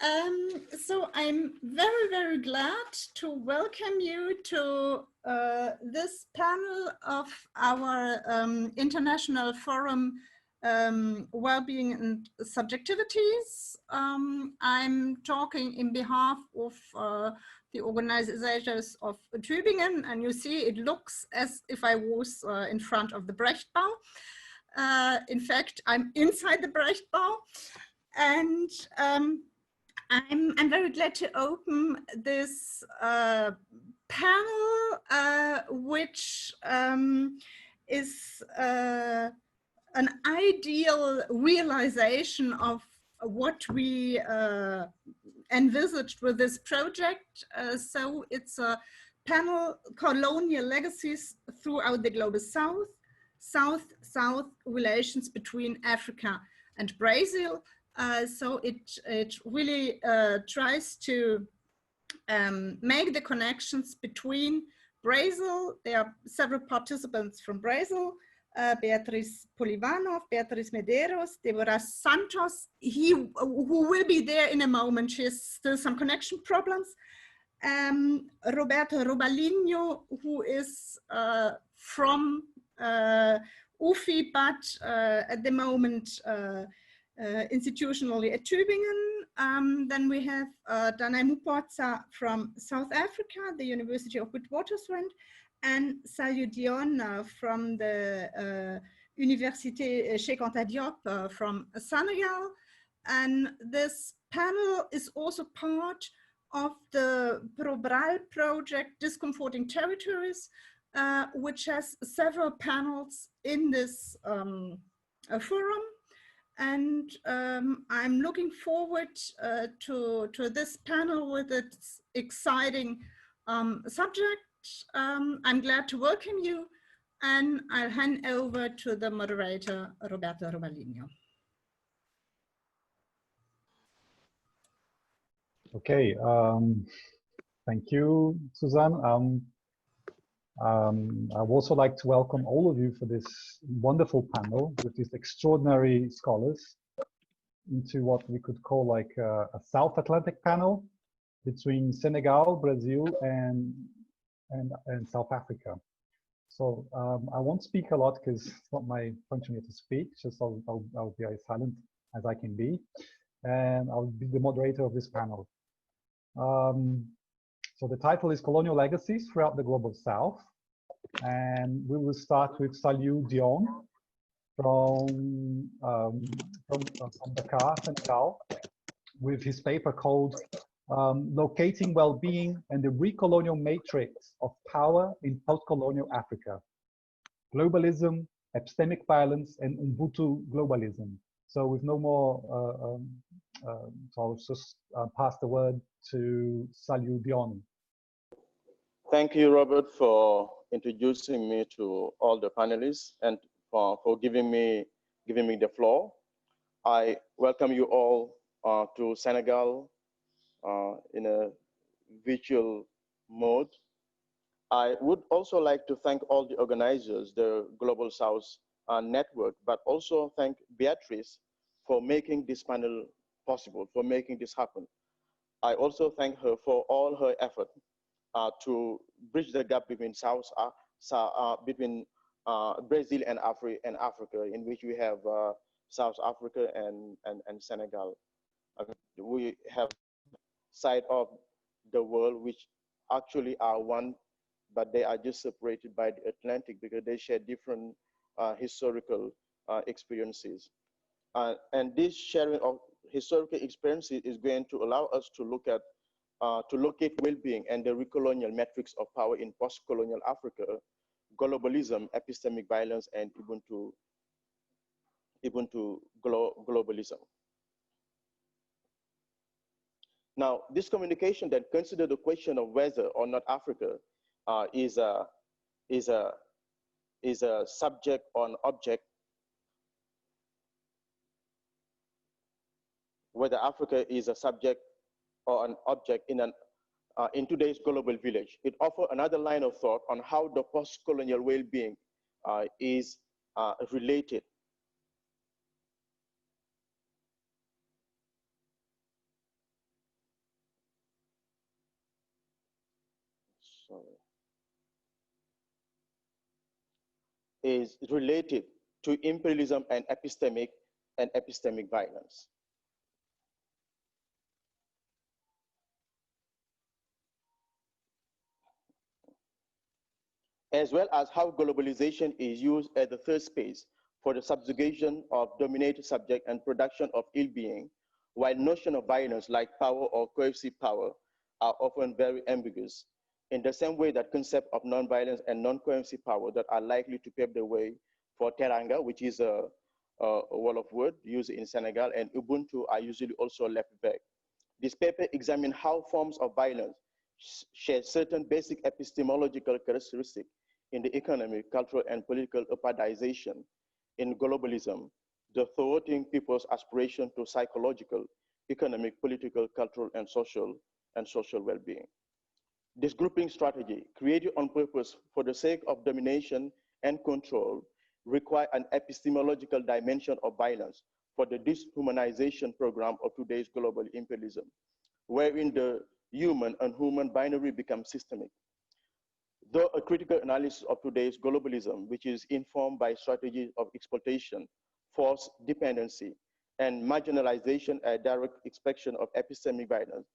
So I'm very, very glad to welcome you to this panel of our International Forum Wellbeing and Subjectivities. I'm talking in behalf of the organizers of Tübingen, and you see it looks as if I was in front of the Brechtbau. In fact, I'm inside the Brechtbau, and I'm very glad to open this panel, which is an ideal realization of what we envisaged with this project. So it's a panel, Colonial Legacies Throughout the Global South, South-South relations between Africa and Brazil. So it really tries to make the connections between Brazil. There are several participants from Brazil, Beatriz Polivanov, Beatriz Medeiros, Deborah Santos, who will be there in a moment. She has still some connection problems. Roberto Robalinho, who is from UFI, but at the moment institutionally at Tübingen. Then we have Danai Mupotsa from South Africa, the University of Witwatersrand, and Saliou Dione from the Université Cheikh Anta Diop from Senegal. And this panel is also part of the Probral project, Discomforting Territories, which has several panels in this forum. And I'm looking forward to this panel with its exciting subject. I'm glad to welcome you, and I'll hand over to the moderator, Roberto Robalinho. Okay, thank you, Suzanne. I would also like to welcome all of you for this wonderful panel with these extraordinary scholars into what we could call like a South Atlantic panel between Senegal, Brazil, and South Africa. So I won't speak a lot because it's not my function here to speak, just I'll be as silent as I can be, and I'll be the moderator of this panel. So the title is Colonial Legacies Throughout the Global South, and we will start with Saliou Dione from Dakar, Senegal, with his paper called Locating Wellbeing and the Recolonial Matrix of Power in Post-Colonial Africa, Globalism, Epistemic Violence, and Ubuntu Globalism. So with no more, so I'll just pass the word to Saliou Dione. Thank you, Robert, for introducing me to all the panelists and for giving me the floor. I welcome you all to Senegal in a virtual mode. I would also like to thank all the organizers, the Global South Network, but also thank Beatriz for making this panel possible, for making this happen. I also thank her for all her effort to bridge the gap between Brazil and Africa, in which we have South Africa and Senegal. We have side of the world which actually are one, but they are just separated by the Atlantic because they share different historical experiences. And this sharing of historical experiences is going to allow us to look at to locate well-being and the recolonial metrics of power in post-colonial Africa, globalism, epistemic violence, and Ubuntu globalism. Now, this communication that considers the question of whether or not Africa is a subject or an object, whether Africa is a subject or an object in today's global village. It offers another line of thought on how the post-colonial well-being is related is related to imperialism and epistemic violence. As well as how globalization is used as the third space for the subjugation of dominated subject and production of ill-being, while notion of violence like power or coercive power are often very ambiguous, in the same way that concept of non-violence and non-coercive power that are likely to pave the way for teranga, which is a wall of wood used in Senegal, and Ubuntu are usually also left vague. This paper examines how forms of violence share certain basic epistemological characteristics in the economic, cultural, and political apartheidization in globalism, the thwarting people's aspiration to psychological, economic, political, cultural, and social well-being. This grouping strategy, created on purpose for the sake of domination and control, require an epistemological dimension of violence for the dehumanization program of today's global imperialism, wherein the human and human binary becomes systemic. Though a critical analysis of today's globalism, which is informed by strategies of exploitation, force dependency, and marginalization as direct expression of epistemic violence,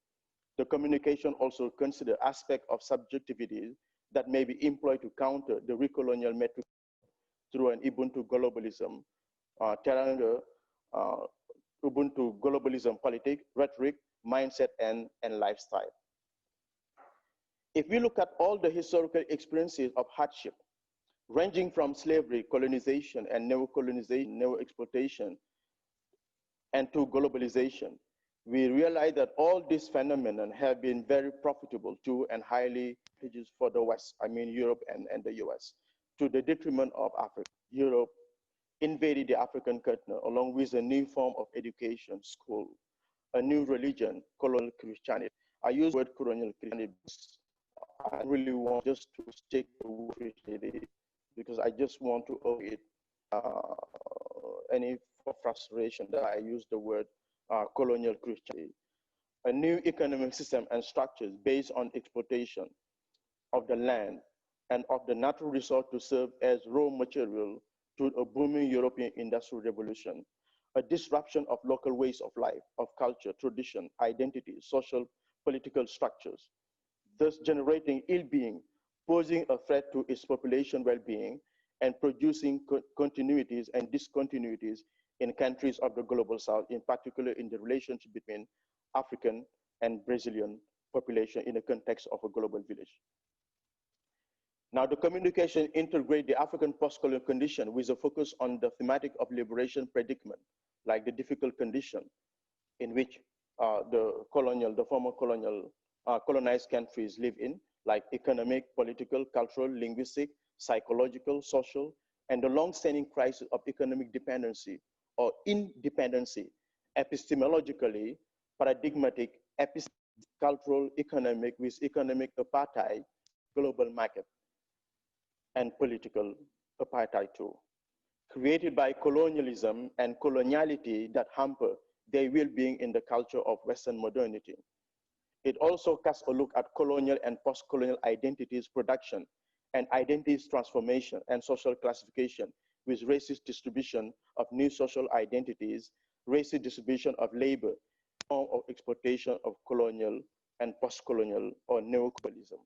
the communication also considers aspects of subjectivity that may be employed to counter the recolonial metric through an Ubuntu globalism, teranga, Ubuntu globalism politic, rhetoric, mindset, and lifestyle. If we look at all the historical experiences of hardship, ranging from slavery, colonization, and neo-colonization, neo-exploitation, and to globalization, we realize that all these phenomena have been very profitable to and highly advantageous for the West, I mean Europe and the US, to the detriment of Africa. Europe invaded the African continent along with a new form of education, school, a new religion, colonial Christianity. I use the word colonial Christianity because I really want just to stick the word Christianity because I just want to avoid any frustration that I use the word colonial Christianity. A new economic system and structures based on exploitation of the land and of the natural resource to serve as raw material to a booming European industrial revolution, a disruption of local ways of life, of culture, tradition, identity, social, political structures, thus generating ill-being, posing a threat to its population well-being, and producing continuities and discontinuities in countries of the global South, in particular in the relationship between African and Brazilian population in the context of a global village. Now, the communication integrates the African post-colonial condition with a focus on the thematic of liberation predicament, like the difficult condition in which the former colonized countries live in, like economic, political, cultural, linguistic, psychological, social, and the long-standing crisis of economic dependency or independency, epistemologically, paradigmatic, cultural, economic, with economic apartheid, global market, and political apartheid too, created by colonialism and coloniality that hamper their well-being in the culture of Western modernity. It also casts a look at colonial and post-colonial identities production and identities transformation and social classification with racist distribution of new social identities, racist distribution of labor, form of exploitation of colonial and post-colonial or neocolonialism.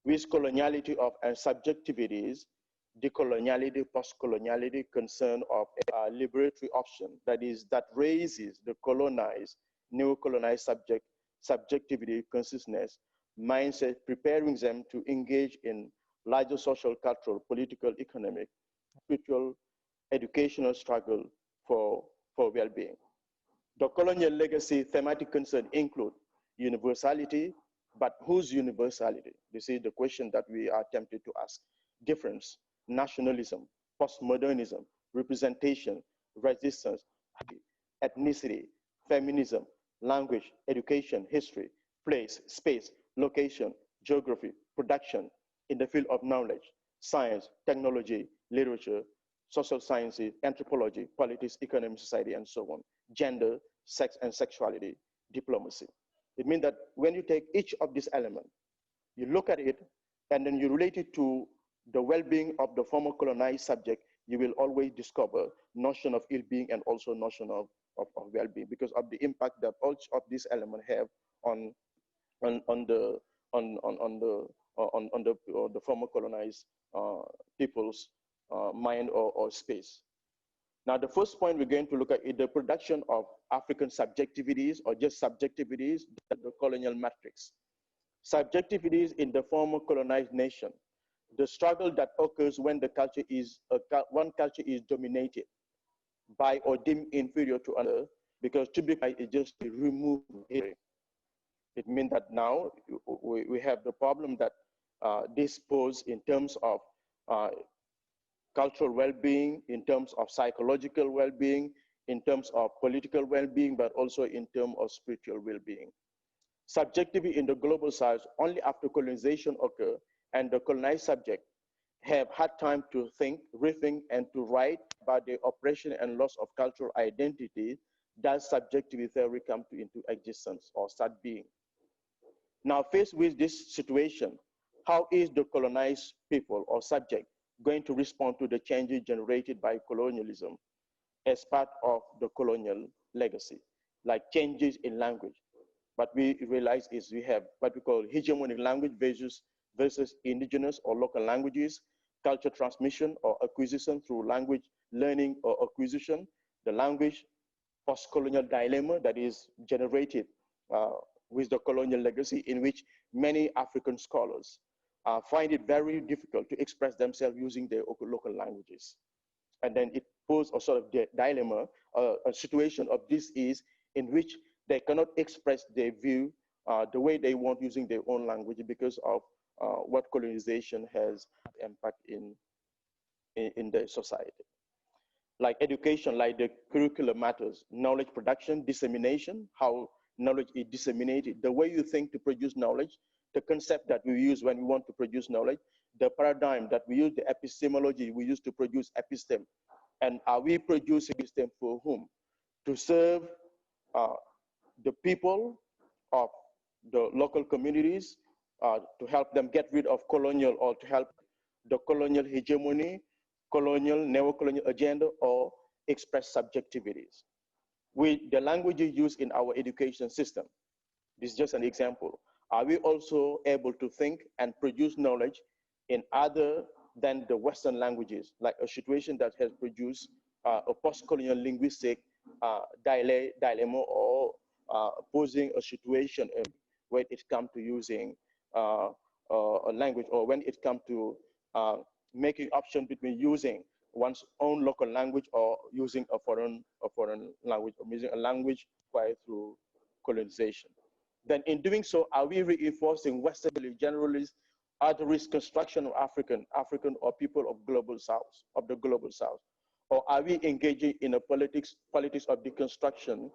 With coloniality of and subjectivities, decoloniality, post-coloniality, concern of a liberatory option that raises the colonized, neo-colonized subjectivity, consciousness, mindset, preparing them to engage in larger social, cultural, political, economic, spiritual, educational struggle for well-being. The colonial legacy thematic concerns include universality, but whose universality? This is the question that we are tempted to ask. Difference, nationalism, postmodernism, representation, resistance, ethnicity, feminism, language, education, history, place, space, location, geography, production in the field of knowledge, science, technology, literature, social sciences, anthropology, politics, economic, society, and so on, gender, sex and sexuality, diplomacy. It means that when you take each of these elements you look at it, and then you relate it to the well-being of the former colonized subject, you will always discover notion of ill-being and also notion of well-being, because of the impact that all of these elements have on the former colonized people's mind or space. Now, the first point we're going to look at is the production of African subjectivities or just subjectivities, the colonial matrix. Subjectivities in the former colonized nation, the struggle that occurs when the culture is, one culture is dominated by or deemed inferior to another, because typically it just removes it. It means that now we have the problem that this poses in terms of cultural well-being, in terms of psychological well-being, in terms of political well-being, but also in terms of spiritual well-being. Subjectivity in the global south, only after colonization occurred and the colonized subject have had time to think, rethink, and to write about the oppression and loss of cultural identity, does subjectivity theory come into existence or start being. Now, faced with this situation, how is the colonized people or subject going to respond to the changes generated by colonialism as part of the colonial legacy, like changes in language? What we realize is we have what we call hegemonic language versus indigenous or local languages, culture transmission or acquisition through language learning or acquisition, the language post-colonial dilemma that is generated with the colonial legacy, in which many African scholars find it very difficult to express themselves using their local languages. And then it poses a sort of dilemma, a situation of this is in which they cannot express their view the way they want using their own language because of what colonization has impact in their society. Like education, like the curriculum matters, knowledge production, dissemination, how knowledge is disseminated, the way you think to produce knowledge, the concept that we use when we want to produce knowledge, the paradigm that we use, the epistemology we use to produce episteme, and are we producing episteme for whom? To serve the people of the local communities, to help them get rid of colonial, or to help the colonial hegemony, colonial, neo-colonial agenda, or express subjectivities. With the languages used in our education system, this is just an example. Are we also able to think and produce knowledge in other than the Western languages, like a situation that has produced a post-colonial linguistic dilemma, or posing a situation when it comes to using a language, or when it comes to making option between using one's own local language or using a foreign language, or using a language acquired through colonization. Then in doing so, are we reinforcing Western generalist otherist construction of African or people of global South, of the global South? Or are we engaging in a politics of deconstruction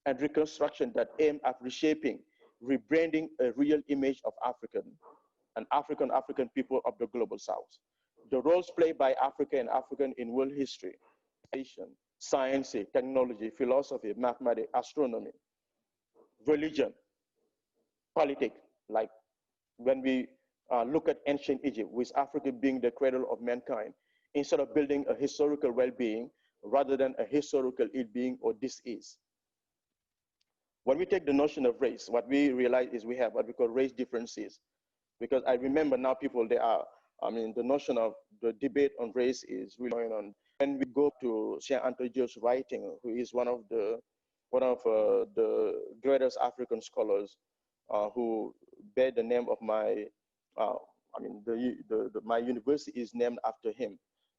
and reconstruction that aim at reshaping, rebranding a real image of African people of the global South? The roles played by Africa and African in world history, science, technology, philosophy, mathematics, astronomy, religion, politics, like when we look at ancient Egypt, with Africa being the cradle of mankind, instead of building a historical well-being rather than a historical ill-being or dis-ease. When we take the notion of race, what we realize is we have what we call race differences. Because I remember now people, the notion of the debate on race is really going on. When we go to Cheikh Anta Diop's writing, who is one of the greatest African scholars who bear the name of my, my university is named after him.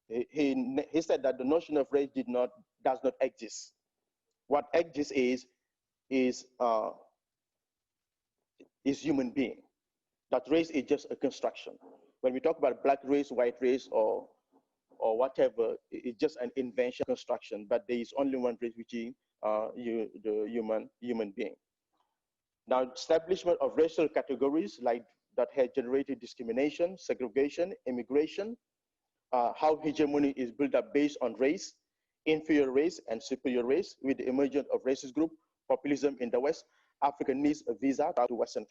He said that the notion of race does not exist. What exists is human being. That race is just a construction. When we talk about black race, white race, or whatever, it's just an invention construction, but there is only one race, which is the human being. Now, establishment of racial categories like that has generated discrimination, segregation, immigration, how hegemony is built up based on race, inferior race and superior race, with the emergence of racist group, populism in the West. Africa needs a visa to Western.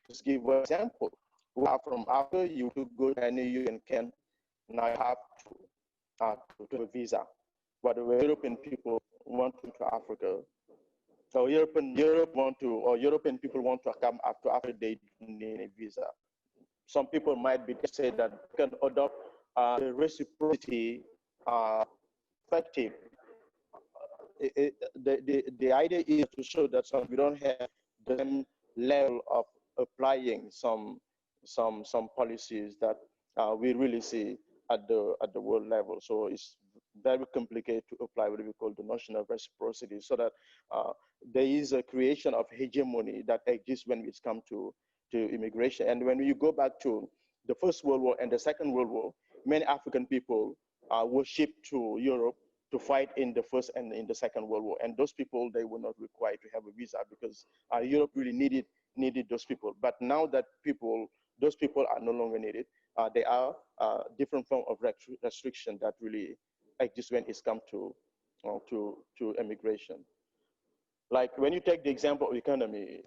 Just give an example. who are from Africa, you could go to any UN camp, now you have to have a visa. But the European people want to Africa, so European people want to come after they don't need a visa. Some people might be say that we can adopt the reciprocity perspective. The idea is to show that we don't have the same level of applying some policies that we really see at the world level. So it's very complicated to apply what we call the notion of reciprocity, so that there is a creation of hegemony that exists when it comes to immigration. And when you go back to the First World War and the Second World War, many African people were shipped to Europe to fight in the First and in the Second World War. And those people, they were not required to have a visa because Europe really needed those people. But now that those people are no longer needed, there are different forms of restriction that really exist when it's come to immigration. Like when you take the example of economic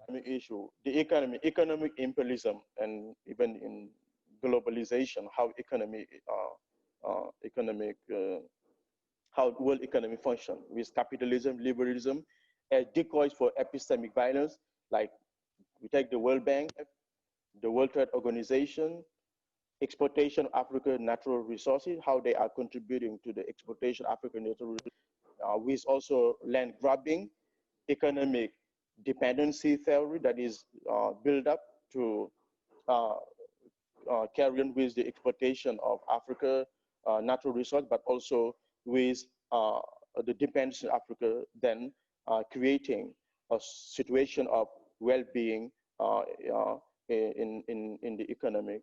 imperialism, and even in globalization, how how world economy function with capitalism, liberalism, as decoys for epistemic violence. Like we take the World Bank, the World Trade Organization, exploitation of African natural resources, how they are contributing to the exploitation of African natural resources, with also land grabbing, economic dependency theory that is built up to carry on with the exploitation of Africa natural resource, but also with the dependence on Africa, then creating a situation of well-being in the economic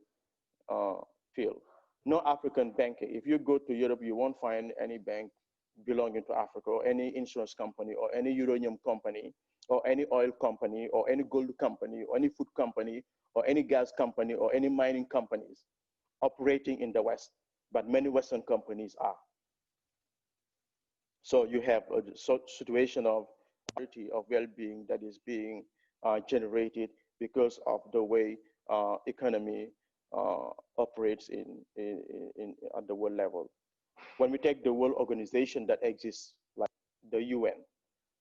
field. No African banking. If you go to Europe, you won't find any bank belonging to Africa, or any insurance company, or any uranium company, or any oil company, or any gold company, or any food company, or any gas company, or any mining companies operating in the West. But many Western companies are. So you have a situation of well-being that is being generated because of the way economy operates at the world level. When we take the world organization that exists, like the UN,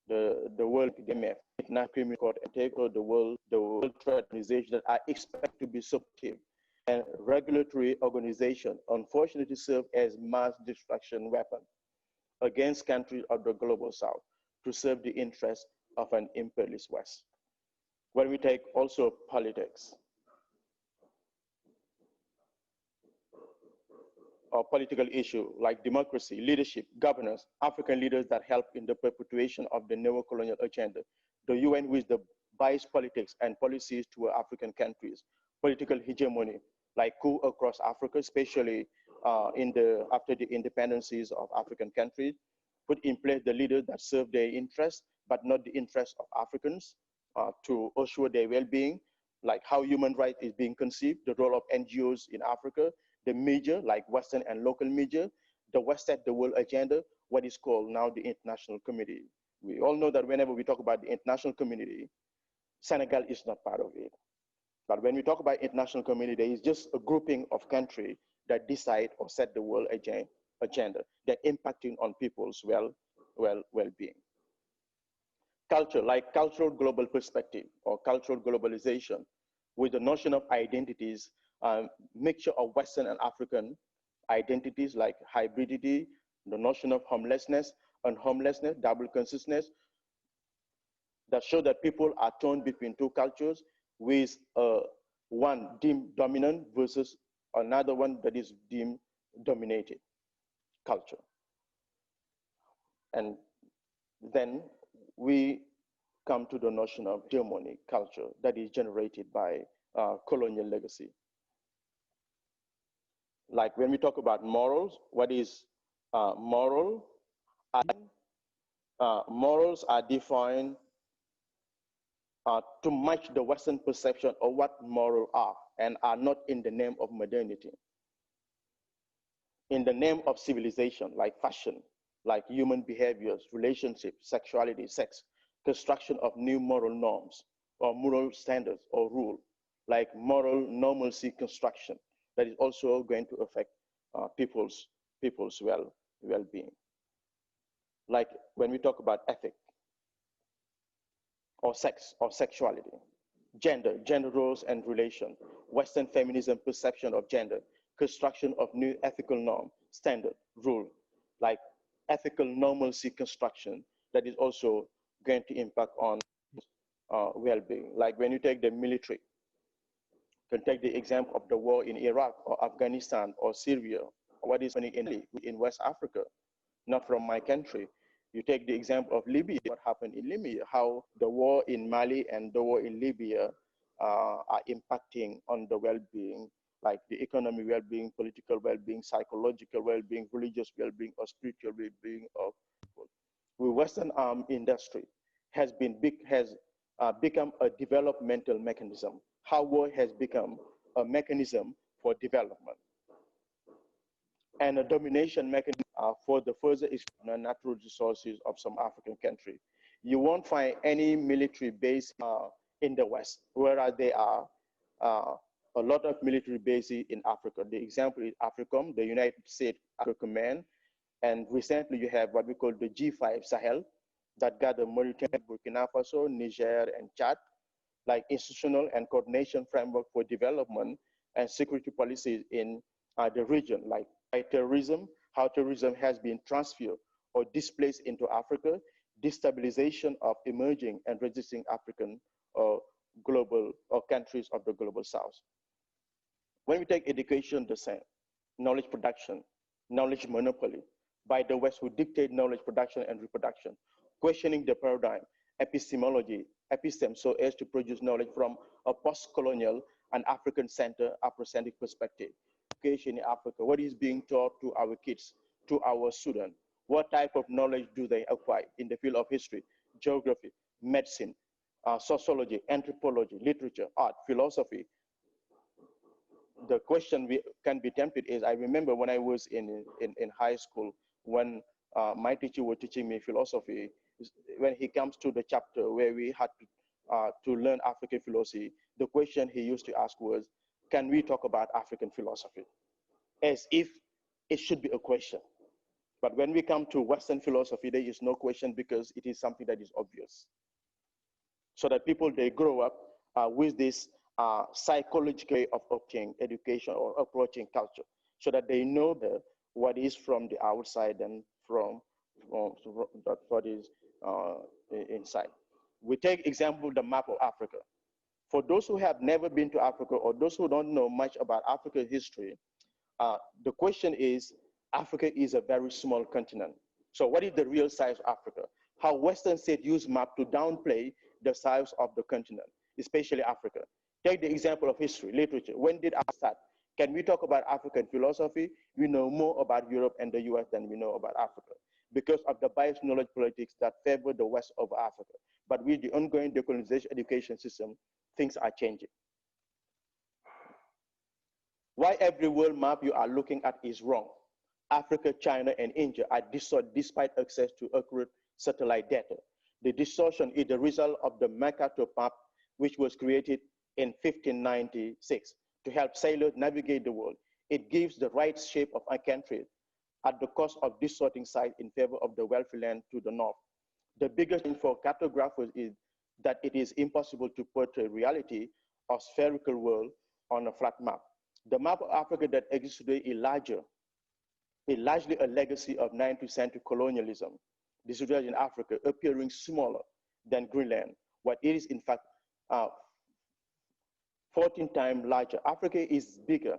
the World BMBF, International Criminal Court, and take the World Trade Organization, that are expected to be supportive and regulatory organization, unfortunately serve as mass destruction weapon against countries of the global South to serve the interests of an imperialist West. When we take also politics, or political issue like democracy, leadership, governance, African leaders that help in the perpetuation of the neo-colonial agenda, the UN with the biased politics and policies toward African countries, political hegemony, like coup across Africa, especially after the independencies of African countries, put in place the leaders that serve their interests, but not the interests of Africans, to assure their well-being, like how human rights is being conceived, the role of NGOs in Africa, the media, like Western and local media, the West set the world agenda, what is called now the international community. We all know that whenever we talk about the international community, Senegal is not part of it. But when we talk about international community, there is just a grouping of countries that decide or set the world agenda that impacting on people's well-being. Culture, like cultural global perspective or cultural globalization, with the notion of identities, mixture of Western and African identities like hybridity, the notion of homelessness, unhomelessness, double consciousness, that show that people are torn between two cultures, with one deemed dominant versus another one that is deemed dominated culture. And then we come to the notion of hegemonic culture that is generated by colonial legacy. Like when we talk about morals, what is moral? Morals are defined to match the Western perception of what moral are, and are not in the name of modernity. In the name of civilization, like fashion, like human behaviors, relationships, sexuality, sex, construction of new moral norms or moral standards or rule, like moral normalcy construction that is also going to affect people's well-being. Like when we talk about ethic or sex or sexuality, gender roles and relation, Western feminism perception of gender, construction of new ethical norm, standard, rule, like ethical normalcy construction that is also going to impact on well-being. Like when you take the military, you can take the example of the war in Iraq or Afghanistan or Syria, or what is happening in West Africa, not from my country. You take the example of Libya, what happened in Libya, how the war in Mali and the war in Libya are impacting on the well-being, like the economic well-being, political well-being, psychological well-being, religious well-being, or spiritual well-being of people. The Western arms industry has become a developmental mechanism. How war has become a mechanism for development and a domination mechanism for the further exploitation of natural resources of some African country. You won't find any military base in the West, whereas there are a lot of military bases in Africa. The example is AFRICOM, the United States Africa Command, and recently you have what we call the G5 Sahel that gather Mauritania, Burkina Faso, Niger, and Chad, like institutional and coordination framework for development and security policies in the region, like terrorism, how terrorism has been transferred or displaced into Africa, destabilization of emerging and resisting African or global or countries of the global South. When we take education, the same, knowledge production, knowledge monopoly by the West who dictate knowledge production and reproduction, questioning the paradigm, epistemology, episteme, so as to produce knowledge from a post-colonial and African-centered, Afrocentric perspective. Education in Africa, what is being taught to our kids, to our students, what type of knowledge do they acquire in the field of history, geography, medicine, sociology, anthropology, literature, art, philosophy. The question we can be tempted is, I remember when I was in high school, when my teacher was teaching me philosophy, when he comes to the chapter where we had to learn African philosophy, the question he used to ask was, can we talk about African philosophy? As if it should be a question. But when we come to Western philosophy, there is no question because it is something that is obvious. So that people, they grow up with this psychological way of approaching education or approaching culture, so that they know what is from the outside and from what is inside. We take example, the map of Africa. For those who have never been to Africa or those who don't know much about African history, the question is, Africa is a very small continent. So what is the real size of Africa? How Western states use map to downplay the size of the continent, especially Africa. Take the example of history, literature. When did Africa start? Can we talk about African philosophy? We know more about Europe and the US than we know about Africa because of the biased knowledge politics that favor the West over Africa. But with the ongoing decolonization education system, things are changing. Why every world map you are looking at is wrong? Africa, China, and India are distorted despite access to accurate satellite data. The distortion is the result of the Mercator map, which was created in 1596 to help sailors navigate the world. It gives the right shape of a country at the cost of distorting sight in favor of the wealthy land to the north. The biggest thing for cartographers is that it is impossible to portray reality of spherical world on a flat map. The map of Africa that exists today is largely a legacy of 19th century colonialism. This is in Africa, appearing smaller than Greenland, what it is in fact 14 times larger. Africa is bigger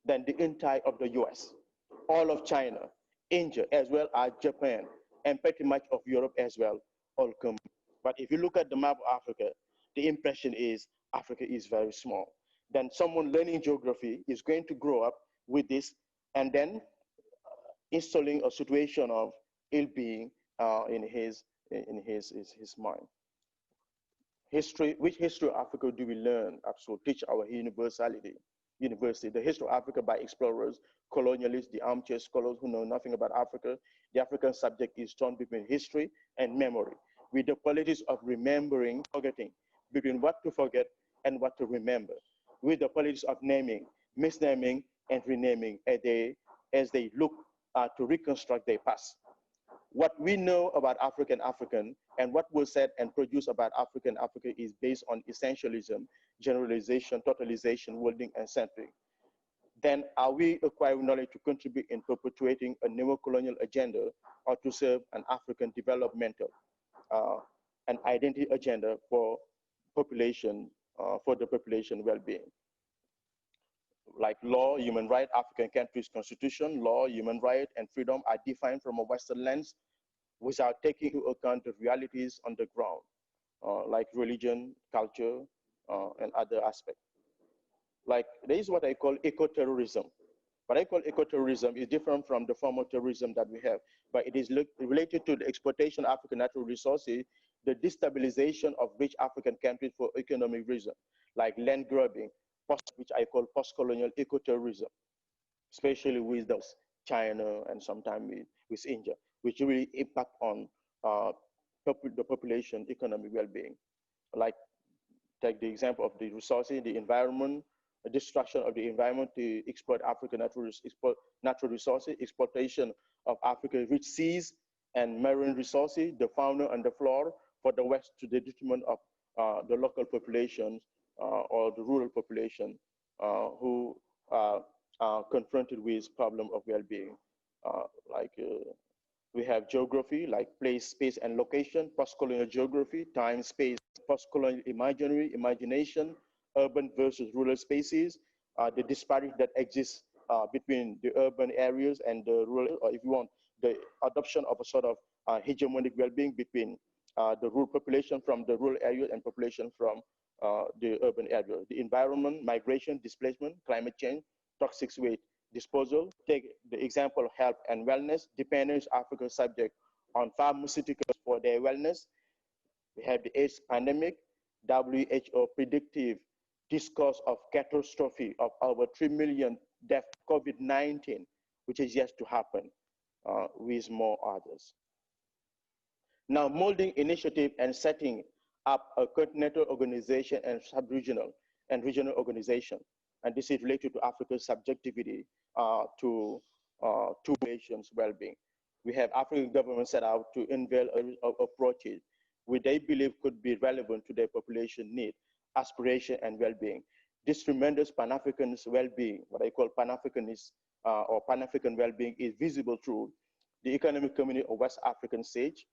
than the entire of the US, all of China, India, as well as Japan, and pretty much of Europe as well, all come. But if you look at the map of Africa, the impression is Africa is very small. Then someone learning geography is going to grow up with this and then installing a situation of ill-being in his mind. History, which history of Africa do we learn? Absolutely, teach our university. The history of Africa by explorers, colonialists, the armchair scholars who know nothing about Africa. The African subject is torn between history and memory, with the politics of remembering, forgetting, between what to forget and what to remember. with the politics of naming, misnaming, and renaming as they look to reconstruct their past. What we know about African and what was said and produced about Africa is based on essentialism, generalization, totalization, worlding, and centering. Then are we acquiring knowledge to contribute in perpetuating a neo-colonial agenda or to serve an African developmental and identity agenda for population, for the population well-being? Like law, human right, African countries' constitution, law, human right, and freedom are defined from a Western lens without taking into account the realities on the ground, like religion, culture, and other aspects. Like there is what I call eco-terrorism. What I call eco-terrorism is different from the form of terrorism that we have, but it is related to the exploitation of African natural resources, the destabilization of rich African countries for economic reasons, like land grabbing, which I call post-colonial eco-terrorism, especially with those China and sometimes with India, which really impact on the population economic well-being. Like take the example of the resources, the environment, the destruction of the environment to exploit African natural resources, exploitation of Africa's rich seas and marine resources, the fauna and the flora for the West to the detriment of the local populations or the rural population who are confronted with problem of well-being. We have geography, like place, space, and location, post-colonial geography, time, space, post-colonial imagination, urban versus rural spaces, the disparity that exists between the urban areas and the rural, or if you want, the adoption of a sort of hegemonic well-being between the rural population from the rural area and population from the urban area. The environment, migration, displacement, climate change, toxic waste disposal. Take the example of health and wellness. Dependence Africa subject on pharmaceuticals for their wellness. We have the AIDS pandemic, WHO predictive discourse of catastrophe of over 3 million deaths, COVID-19, which is yet to happen with more others. Now, molding initiative and setting up a continental organization and sub-regional and regional organization. And this is related to Africa's subjectivity to nations' well-being. We have African governments set out to unveil approaches which they believe could be relevant to their population need, aspiration, and well-being. This tremendous Pan-African well-being, what I call Pan-Africanist or Pan-African well-being, is visible through the economic community of West African SAGE,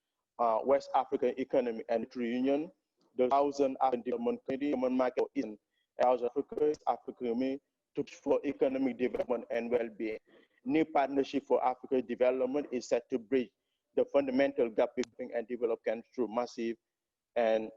West African Economic and Union, the Southern African Development Community, Human Market in South Africa, African to for economic development and well-being. New partnership for African development is set to bridge the fundamental gap between and develop countries through massive and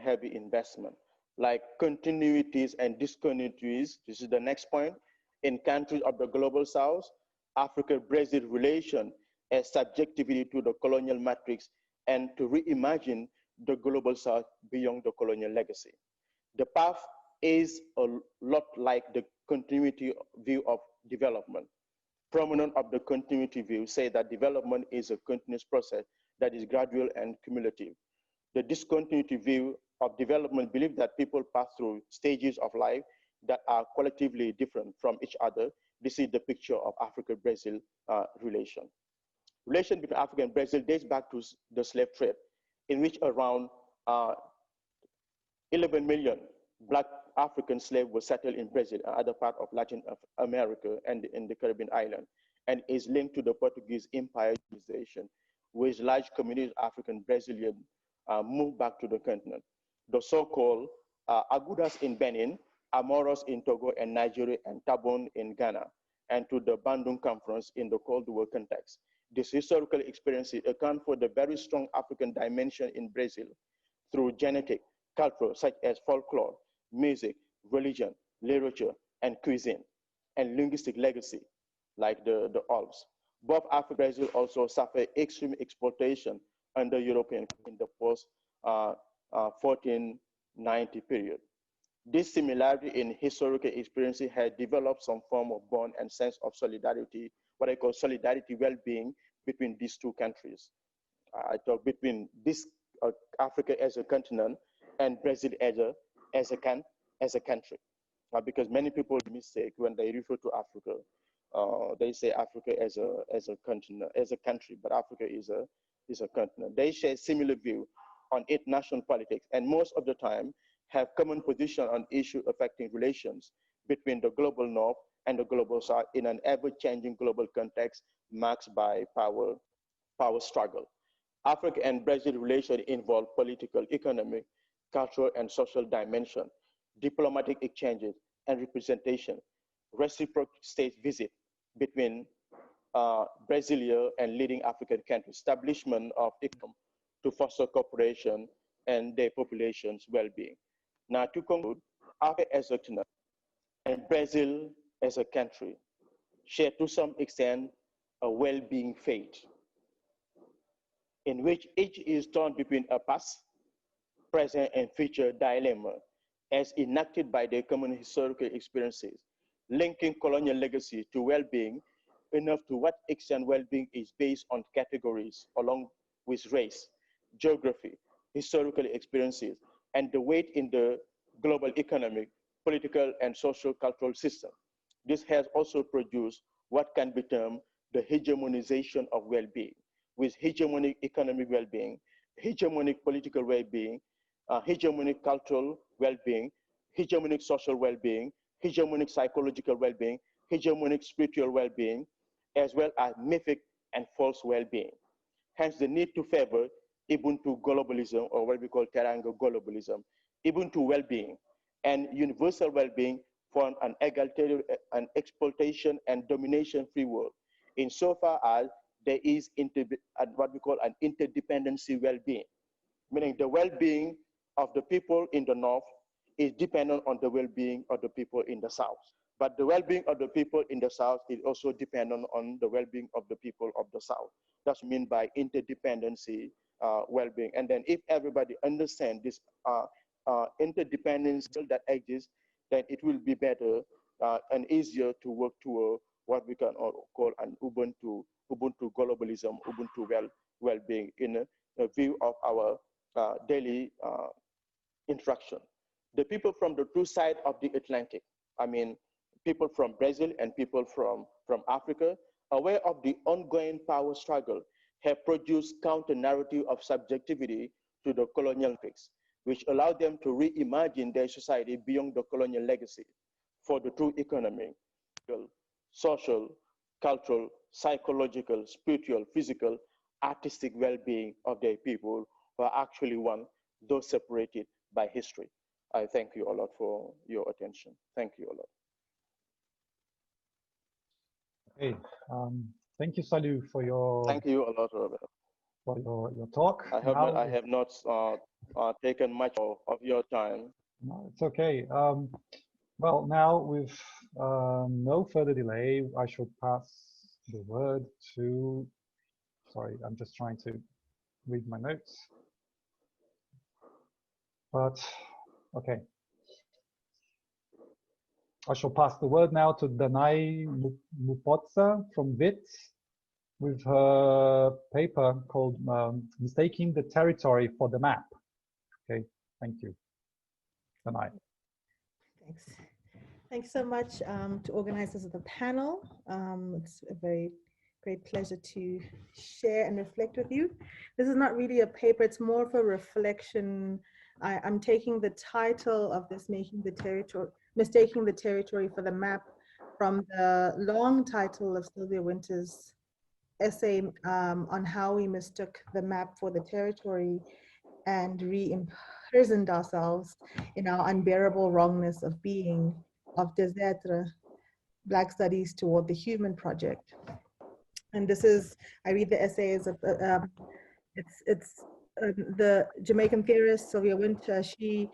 heavy investment. Like continuities and discontinuities, this is the next point. In countries of the global South, Africa-Brazil relation as subjectivity to the colonial matrix and to reimagine the global South beyond the colonial legacy. The path is a lot like the continuity view of development. Proponents of the continuity view say that development is a continuous process that is gradual and cumulative. The discontinuity view of development believes that people pass through stages of life that are collectively different from each other. This is the picture of Africa-Brazil relation. Relation between Africa and Brazil dates back to the slave trade, in which around 11 million Black African slaves were settled in Brazil and other parts of Latin America and in the Caribbean island, and is linked to the Portuguese Empire civilization, with large communities of African Brazilian moved back to the continent. The so-called Agudas in Benin, Amoros in Togo and Nigeria, and Tabon in Ghana, and to the Bandung Conference in the Cold War context. This historical experience account for the very strong African dimension in Brazil through genetic, cultural, such as folklore, music, religion, literature, and cuisine, and linguistic legacy, like the Alps. Both Africa and Brazil also suffered extreme exploitation under European in the post-1490 period. This similarity in historical experiences had developed some form of bond and sense of solidarity, what I call solidarity well-being between these two countries. I talk between this Africa as a continent and Brazil as a as a country. Because many people mistake when they refer to Africa. They say Africa as a continent, as a country, but Africa is a continent. They share similar view on international politics, and most of the time have common position on issues affecting relations between the global north and the global south in an ever-changing global context marked by power struggle. Africa and Brazil relations involve political, economic, cultural, and social dimension, diplomatic exchanges and representation, reciprocal state visit between Brasilia and leading African countries, establishment of income to foster cooperation and their population's well-being. Now, to conclude, Africa as a continent and Brazil as a country share to some extent a well-being fate, in which each is torn between a past, present, and future dilemma as enacted by their common historical experiences, linking colonial legacy to well-being enough to what extent well-being is based on categories along with race, geography, historical experiences, and the weight in the global economic, political, and social cultural system. This has also produced what can be termed the hegemonization of well-being, with hegemonic economic well-being, hegemonic political well-being, hegemonic cultural well-being, hegemonic social well-being, hegemonic psychological well-being, hegemonic spiritual well-being, as well as mythic and false well-being. Hence the need to favor Ubuntu globalism, or what we call Teranga globalism, Ubuntu well-being, and universal well-being for an egalitarian, an exploitation and domination-free world, insofar as there is what we call an interdependency well-being, meaning the well-being of the people in the north is dependent on the well-being of the people in the south. But the well-being of the people in the south is also dependent on the well-being of the people of the south. That's meant by interdependency well-being. And then if everybody understands this interdependence that exists, then it will be better and easier to work toward what we can call an Ubuntu globalism, Ubuntu well-being in a view of our daily interaction. The people from the two sides of the Atlantic, I mean, people from Brazil and people from Africa, aware of the ongoing power struggle, have produced counter-narrative of subjectivity to the colonial fix, which allowed them to reimagine their society beyond the colonial legacy for the true economic, social, cultural, psychological, spiritual, physical, artistic well-being of their people who are actually one, though separated by history. I thank you a lot for your attention. Thank you a lot. Okay, thank you, Saliou, for your. Thank you a lot, Robert. For your talk. I have not taken much of your time. No, it's okay. Well, now with no further delay, I should pass the word to. Sorry, I'm just trying to read my notes. But okay. I shall pass the word now to Danai Mupotsa from WITS with her paper called Mistaking the Territory for the Map. Okay, thank you. Danai. Thanks. Thanks so much to organizers of the panel. It's a very great pleasure to share and reflect with you. This is not really a paper, it's more of a reflection. I'm taking the title of this, Mistaking the Territory for the Map, from the long title of Sylvia Wynter's essay on how we mistook the map for the territory and re-imprisoned ourselves in our unbearable wrongness of being, of Desertre, Black Studies Toward the Human Project. And this is, I read the essay as the Jamaican theorist Sylvia Wynter, she,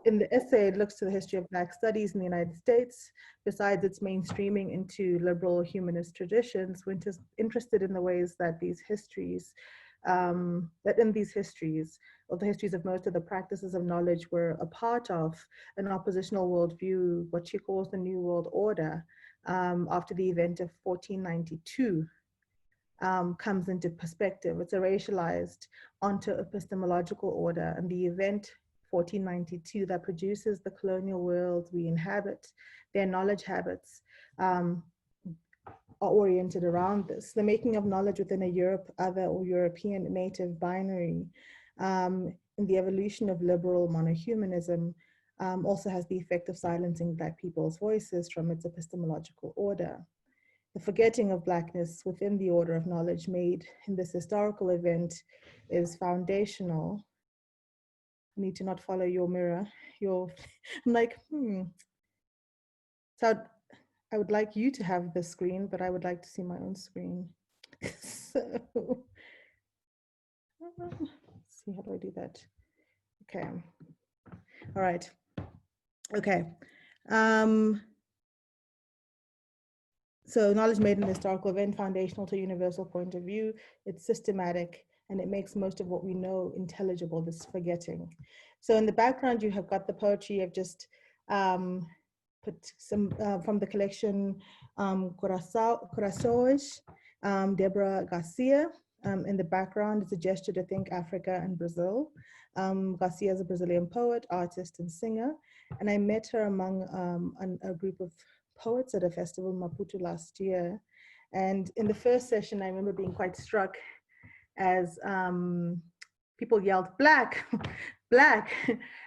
in the essay, looks to the history of Black studies in the United States. Besides its mainstreaming into liberal humanist traditions, Wynter's interested in the ways that these histories, or the histories of most of the practices of knowledge were a part of an oppositional worldview, what she calls the New World Order, after the event of 1492. Comes into perspective. It's a racialized onto epistemological order, and the event 1492 that produces the colonial world we inhabit, their knowledge habits are oriented around this. The making of knowledge within a Europe, other, or European native binary in the evolution of liberal monohumanism also has the effect of silencing Black people's voices from its epistemological order. The forgetting of Blackness within the order of knowledge made in this historical event is foundational. I need to not follow your mirror. I'm like, So I would like you to have the screen, but I would like to see my own screen. So, let's see, how do I do that? Okay. All right. Okay. So knowledge made in the historical event, foundational to a universal point of view, it's systematic, and it makes most of what we know intelligible, this forgetting. So in the background, you have got the poetry. I've just put some from the collection Corações, Deborah Garcia. In the background, it's a gesture to think Africa and Brazil. Garcia is a Brazilian poet, artist, and singer. And I met her among a group of poets at a festival in Maputo last year. And in the first session, I remember being quite struck as people yelled, "Black, Black,"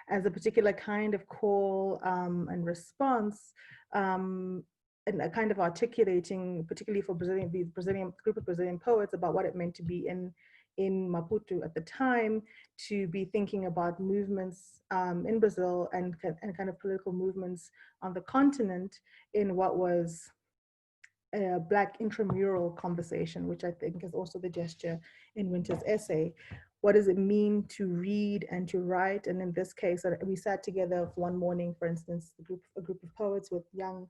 as a particular kind of call and response, and a kind of articulating, particularly for Brazilian group of Brazilian poets, about what it meant to be in Maputo at the time, to be thinking about movements in Brazil and kind of political movements on the continent in what was a Black intramural conversation, which I think is also the gesture in Winter's essay. What does it mean to read and to write? And in this case, we sat together one morning, for instance, a group of poets with young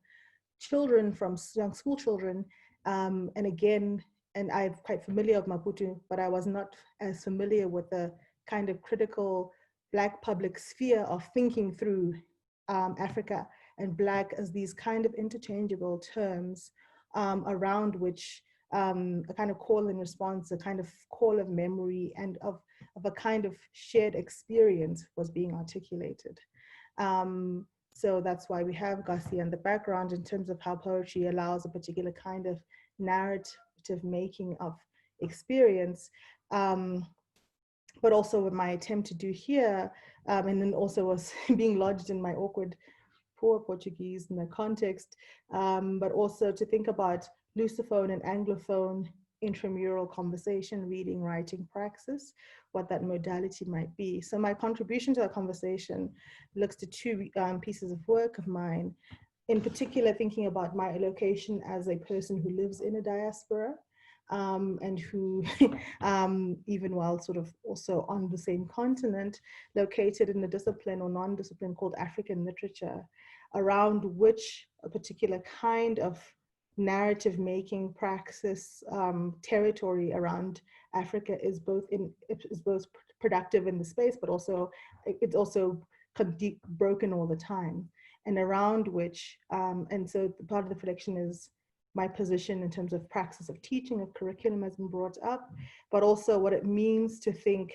children, young school children, and again, and I'm quite familiar with Maputo, but I was not as familiar with the kind of critical Black public sphere of thinking through Africa and Black as these kind of interchangeable terms around which a kind of call and response, a kind of call of memory and of a kind of shared experience was being articulated. So that's why we have Garcia in the background in terms of how poetry allows a particular kind of narrative making of experience, but also with my attempt to do here, and then also was being lodged in my awkward, poor Portuguese in the context, but also to think about Lusophone and Anglophone intramural conversation, reading, writing praxis, what that modality might be. So my contribution to that conversation looks to two pieces of work of mine, in particular thinking about my location as a person who lives in a diaspora, and who, even while sort of also on the same continent, located in a discipline or non-discipline called African literature, around which a particular kind of narrative making praxis territory around Africa is both productive in the space, but also it's also broken all the time, and around which, and so part of the collection is my position in terms of praxis of teaching, of curriculum has been brought up, but also what it means to think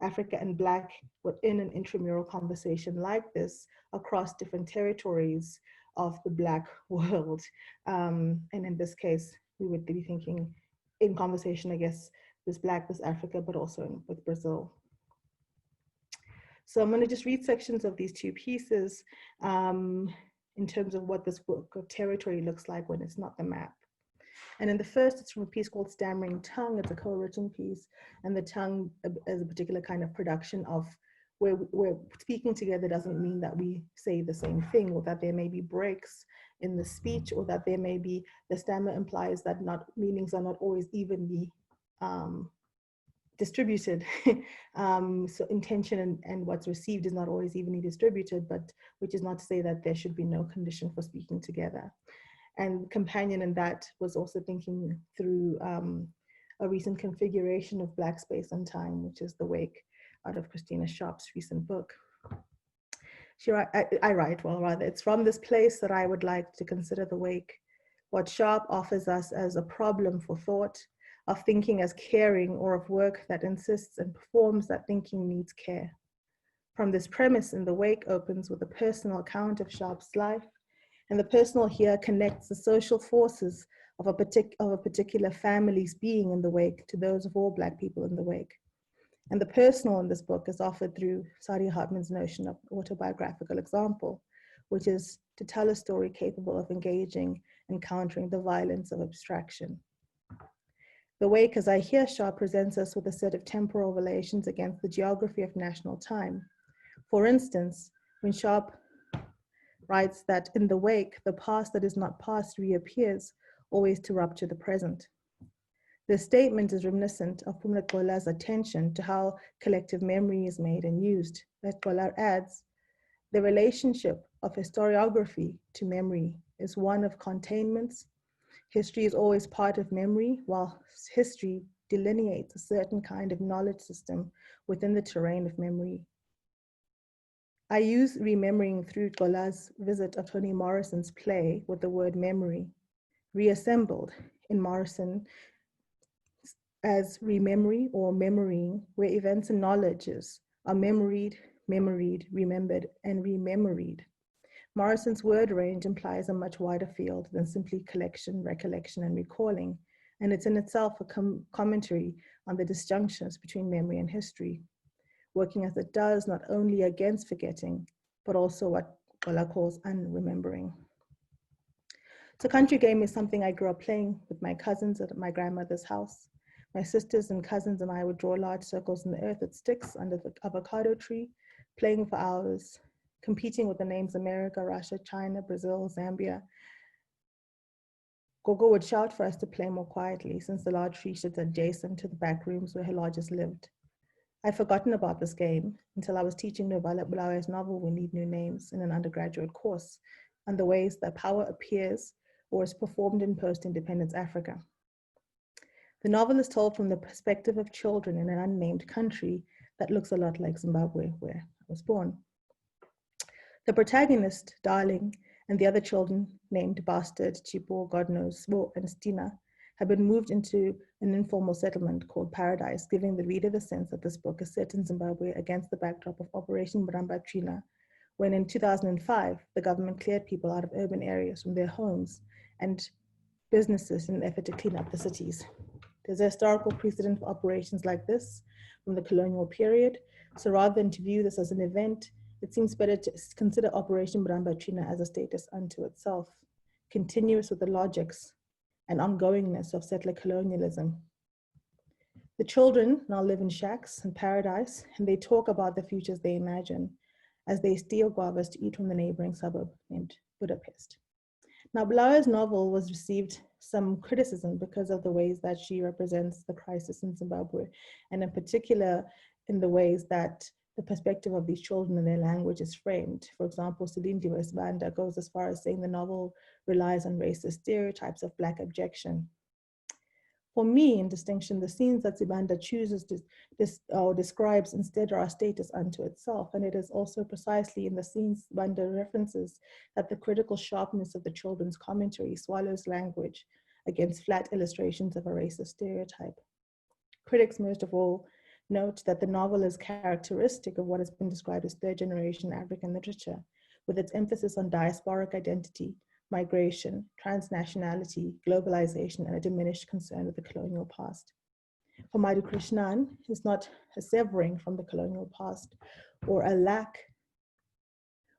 Africa and Black within an intramural conversation like this across different territories of the Black world. And in this case, we would be thinking in conversation, I guess, this Black, this Africa, but also with Brazil. So I'm going to just read sections of these two pieces in terms of what this book of territory looks like when it's not the map. And in the first, it's from a piece called Stammering Tongue. It's a co-written piece, and the tongue is a particular kind of production of where speaking together doesn't mean that we say the same thing, or that there may be breaks in the speech, or that there may be, the stammer implies that meanings are not always evenly distributed. So intention and what's received is not always evenly distributed, but which is not to say that there should be no condition for speaking together. And companion in that was also thinking through a recent configuration of Black space and time, which is The Wake, out of Christina Sharp's recent book. I write, well, rather, it's from this place that I would like to consider the wake, what Sharp offers us as a problem for thought, of thinking as caring, or of work that insists and performs that thinking needs care. From this premise, In the Wake opens with a personal account of Sharp's life, and the personal here connects the social forces of a particular family's being in the wake to those of all Black people in the wake. And the personal in this book is offered through Sadi Hartman's notion of autobiographical example, which is to tell a story capable of engaging and countering the violence of abstraction. The Wake, as I hear Sharp, presents us with a set of temporal relations against the geography of national time. For instance, when Sharp writes that in the wake, the past that is not past reappears, always to rupture the present. This statement is reminiscent of Phumla Gola's attention to how collective memory is made and used. As Gola adds, the relationship of historiography to memory is one of containments. History is always part of memory, while history delineates a certain kind of knowledge system within the terrain of memory. I use remembering through Gola's visit of Toni Morrison's play with the word memory, reassembled in Morrison as rememory or memorying, where events and knowledges are memoried, remembered, and rememoried. Morrison's word range implies a much wider field than simply collection, recollection, and recalling, and it's in itself a commentary on the disjunctions between memory and history, working as it does not only against forgetting, but also what Gola calls unremembering. So country game is something I grew up playing with my cousins at my grandmother's house. My sisters and cousins and I would draw large circles in the earth with sticks under the avocado tree, playing for hours, competing with the names America, Russia, China, Brazil, Zambia. Gogo would shout for us to play more quietly since the large tree stood adjacent to the back rooms where her lodgers lived. I'd forgotten about this game until I was teaching Novala Bulawayo's novel We Need New Names in an undergraduate course on the ways that power appears or is performed in post-independence Africa. The novel is told from the perspective of children in an unnamed country that looks a lot like Zimbabwe, where I was born. The protagonist, Darling, and the other children named Bastard, Chipo, God knows, Swo, and Stina, have been moved into an informal settlement called Paradise, giving the reader the sense that this book is set in Zimbabwe against the backdrop of Operation Mramba Trina, when in 2005, the government cleared people out of urban areas from their homes and businesses in an effort to clean up the cities. There's a historical precedent for operations like this from the colonial period. So rather than to view this as an event, it seems better to consider Operation Mramba Trina as a status unto itself, continuous with the logics and ongoingness of settler colonialism. The children now live in shacks in Paradise, and they talk about the futures they imagine as they steal guavas to eat from the neighboring suburb named Budapest. Now, Bulawayo's novel was received some criticism because of the ways that she represents the crisis in Zimbabwe, and in particular, in the ways that the perspective of these children and their language is framed. For example, Silindi Westbanda goes as far as saying the novel relies on racist stereotypes of Black abjection. For me, in distinction, the scenes that Sibanda chooses or describes instead are a status unto itself, and it is also precisely in the scenes Sibanda references that the critical sharpness of the children's commentary swallows language against flat illustrations of a racist stereotype. Critics, most of all, note that the novel is characteristic of what has been described as third-generation African literature, with its emphasis on diasporic identity, migration, transnationality, globalization, and a diminished concern with the colonial past. For Madhu Krishnan, it's not a severing from the colonial past or a lack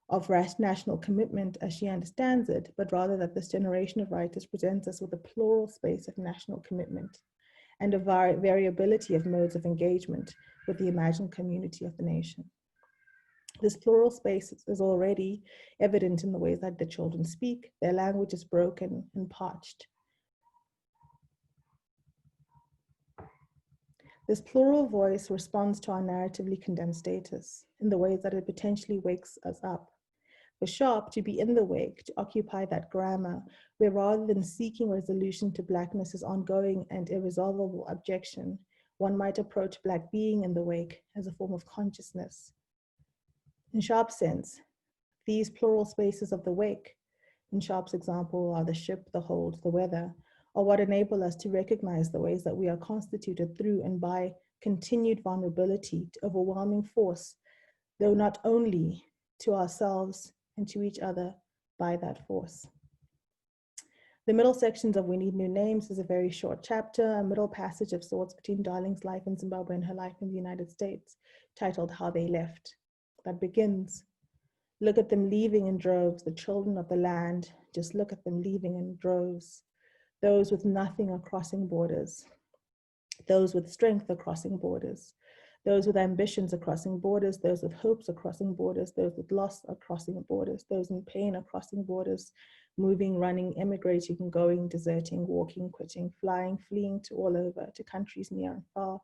of national commitment as she understands it, but rather that this generation of writers presents us with a plural space of national commitment and a variability of modes of engagement with the imagined community of the nation. This plural space is already evident in the ways that the children speak. Their language is broken and parched. This plural voice responds to our narratively condemned status in the ways that it potentially wakes us up. For Sharp, to be in the wake, to occupy that grammar, where rather than seeking resolution to Blackness as ongoing and irresolvable objection, one might approach Black being in the wake as a form of consciousness. In Sharp's sense, these plural spaces of the wake, in Sharp's example, are the ship, the hold, the weather, are what enable us to recognize the ways that we are constituted through and by continued vulnerability to overwhelming force though not only to ourselves and to each other by that force. The middle sections of We Need New Names is a very short chapter, a middle passage of sorts between Darling's life in Zimbabwe and her life in the United States, titled How They Left, that begins, look at them leaving in droves, the children of the land, just look at them leaving in droves. Those with nothing are crossing borders. Those with strength are crossing borders. Those with ambitions are crossing borders. Those with hopes are crossing borders. Those with loss are crossing borders. Those in pain are crossing borders. Moving, running, emigrating, going, deserting, walking, quitting, flying, fleeing to all over, to countries near and far,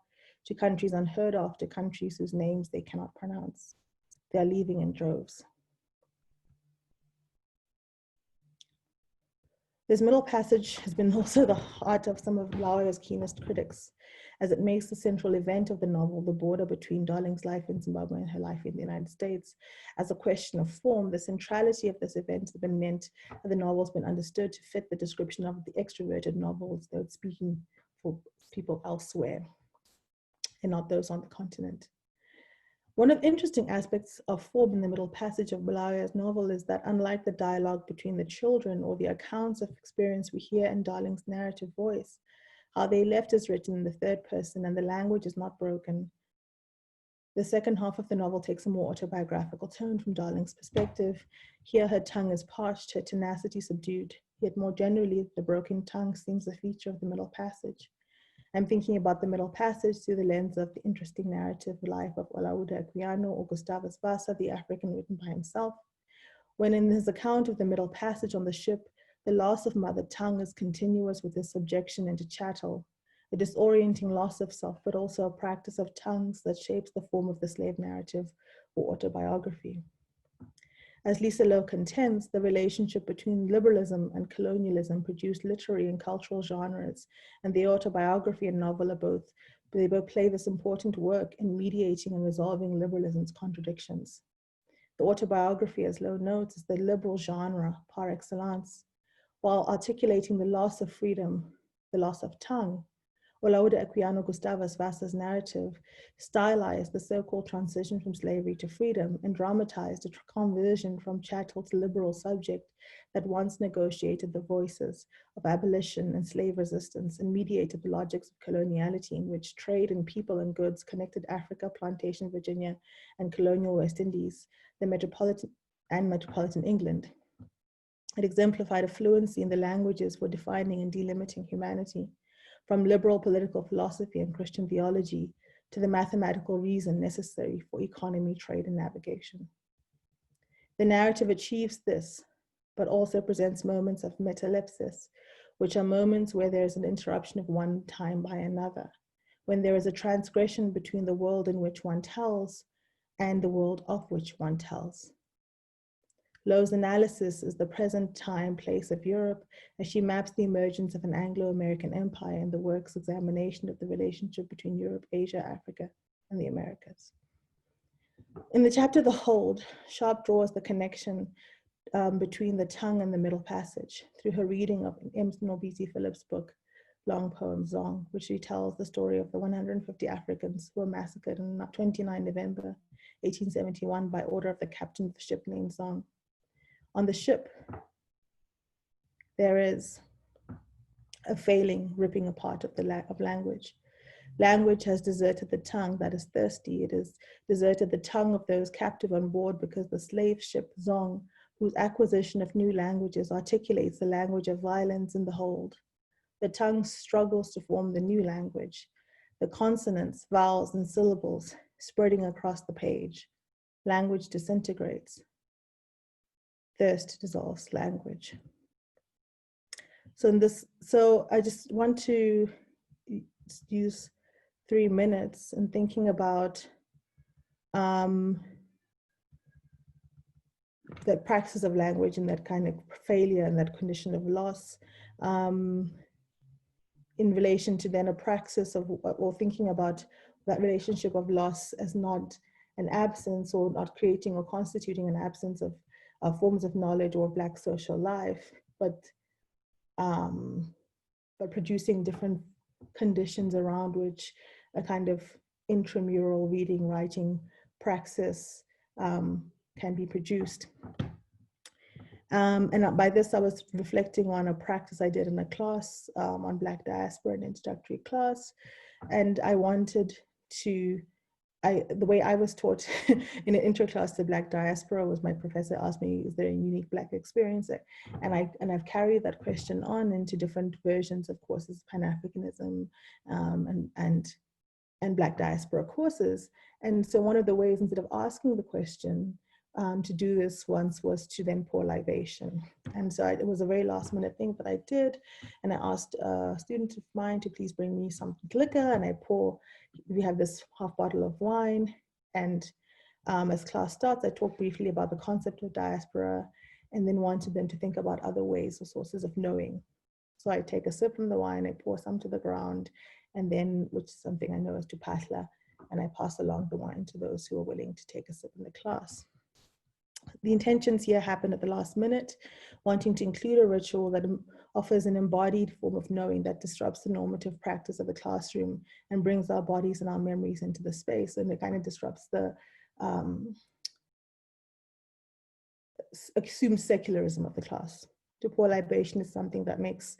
to countries unheard of, to countries whose names they cannot pronounce. They are leaving in droves. This middle passage has been also the heart of some of Bulawayo's keenest critics, as it makes the central event of the novel, the border between Darling's life in Zimbabwe and her life in the United States, as a question of form. The centrality of this event has been meant that the novel's been understood to fit the description of the extroverted novels, though it's speaking for people elsewhere and not those on the continent. One of the interesting aspects of form in the middle passage of Bulawayo's novel is that, unlike the dialogue between the children or the accounts of experience we hear in Darling's narrative voice, How They Left is written in the third person and the language is not broken. The second half of the novel takes a more autobiographical tone from Darling's perspective. Here her tongue is parched, her tenacity subdued, yet more generally the broken tongue seems a feature of the middle passage. I'm thinking about the middle passage through the lens of the interesting narrative life of Olaudah Equiano or Gustavus Vasa, the African written by himself, when in his account of the middle passage on the ship, the loss of mother tongue is continuous with his subjection into chattel, a disorienting loss of self, but also a practice of tongues that shapes the form of the slave narrative or autobiography. As Lisa Lowe contends, the relationship between liberalism and colonialism produced literary and cultural genres, and the autobiography and novel are they both play this important work in mediating and resolving liberalism's contradictions. The autobiography, as Lowe notes, is the liberal genre par excellence. While articulating the loss of freedom, the loss of tongue, Olaudah Equiano Gustavus Vasa's narrative stylized the so-called transition from slavery to freedom and dramatized a conversion from chattel to liberal subject that once negotiated the voices of abolition and slave resistance and mediated the logics of coloniality in which trade in people and goods connected Africa, plantation Virginia, and colonial West Indies, the metropolitan England. It exemplified a fluency in the languages for defining and delimiting humanity, from liberal political philosophy and Christian theology to the mathematical reason necessary for economy, trade, and navigation. The narrative achieves this, but also presents moments of metalepsis, which are moments where there is an interruption of one time by another, when there is a transgression between the world in which one tells and the world of which one tells. Lowe's analysis is the present time place of Europe as she maps the emergence of an Anglo-American empire in the work's examination of the relationship between Europe, Asia, Africa, and the Americas. In the chapter The Hold, Sharp draws the connection between the tongue and the middle passage through her reading of M. Nobisi Phillips' book, Long Poem Zong, which retells the story of the 150 Africans who were massacred on 29 November 1871 by order of the captain of the ship named Zong. On the ship, there is a failing, ripping apart of language. Language has deserted the tongue that is thirsty. It has deserted the tongue of those captive on board because the slave ship Zong, whose acquisition of new languages articulates the language of violence in the hold. The tongue struggles to form the new language, the consonants, vowels, and syllables spreading across the page. Language disintegrates. Thirst dissolves language. So I just want to use 3 minutes in thinking about the practice of language and that kind of failure and that condition of loss in relation to then a praxis of, or thinking about that relationship of loss as not an absence or not creating or constituting an absence of forms of knowledge or Black social life, but producing different conditions around which a kind of intramural reading, writing praxis can be produced. And by this, I was reflecting on a practice I did in a class on Black diaspora, an introductory class. And I wanted to, the way I was taught in an intro class to Black diaspora was my professor asked me, is there a unique Black experience? And I've carried that question on into different versions of courses, Pan-Africanism and Black diaspora courses. And so one of the ways, instead of asking the question, to do this once was to then pour libation. And so it was a very last minute thing that I did. And I asked a student of mine to please bring me some liquor, and we have this half bottle of wine. And as class starts, I talk briefly about the concept of diaspora and then wanted them to think about other ways or sources of knowing. So I take a sip from the wine, I pour some to the ground, and then, which is something I know as tupatla, and I pass along the wine to those who are willing to take a sip in the class. The intentions here happen at the last minute, wanting to include a ritual that offers an embodied form of knowing that disrupts the normative practice of the classroom and brings our bodies and our memories into the space. And it kind of disrupts the assumed secularism of the class. To pour libation is something that makes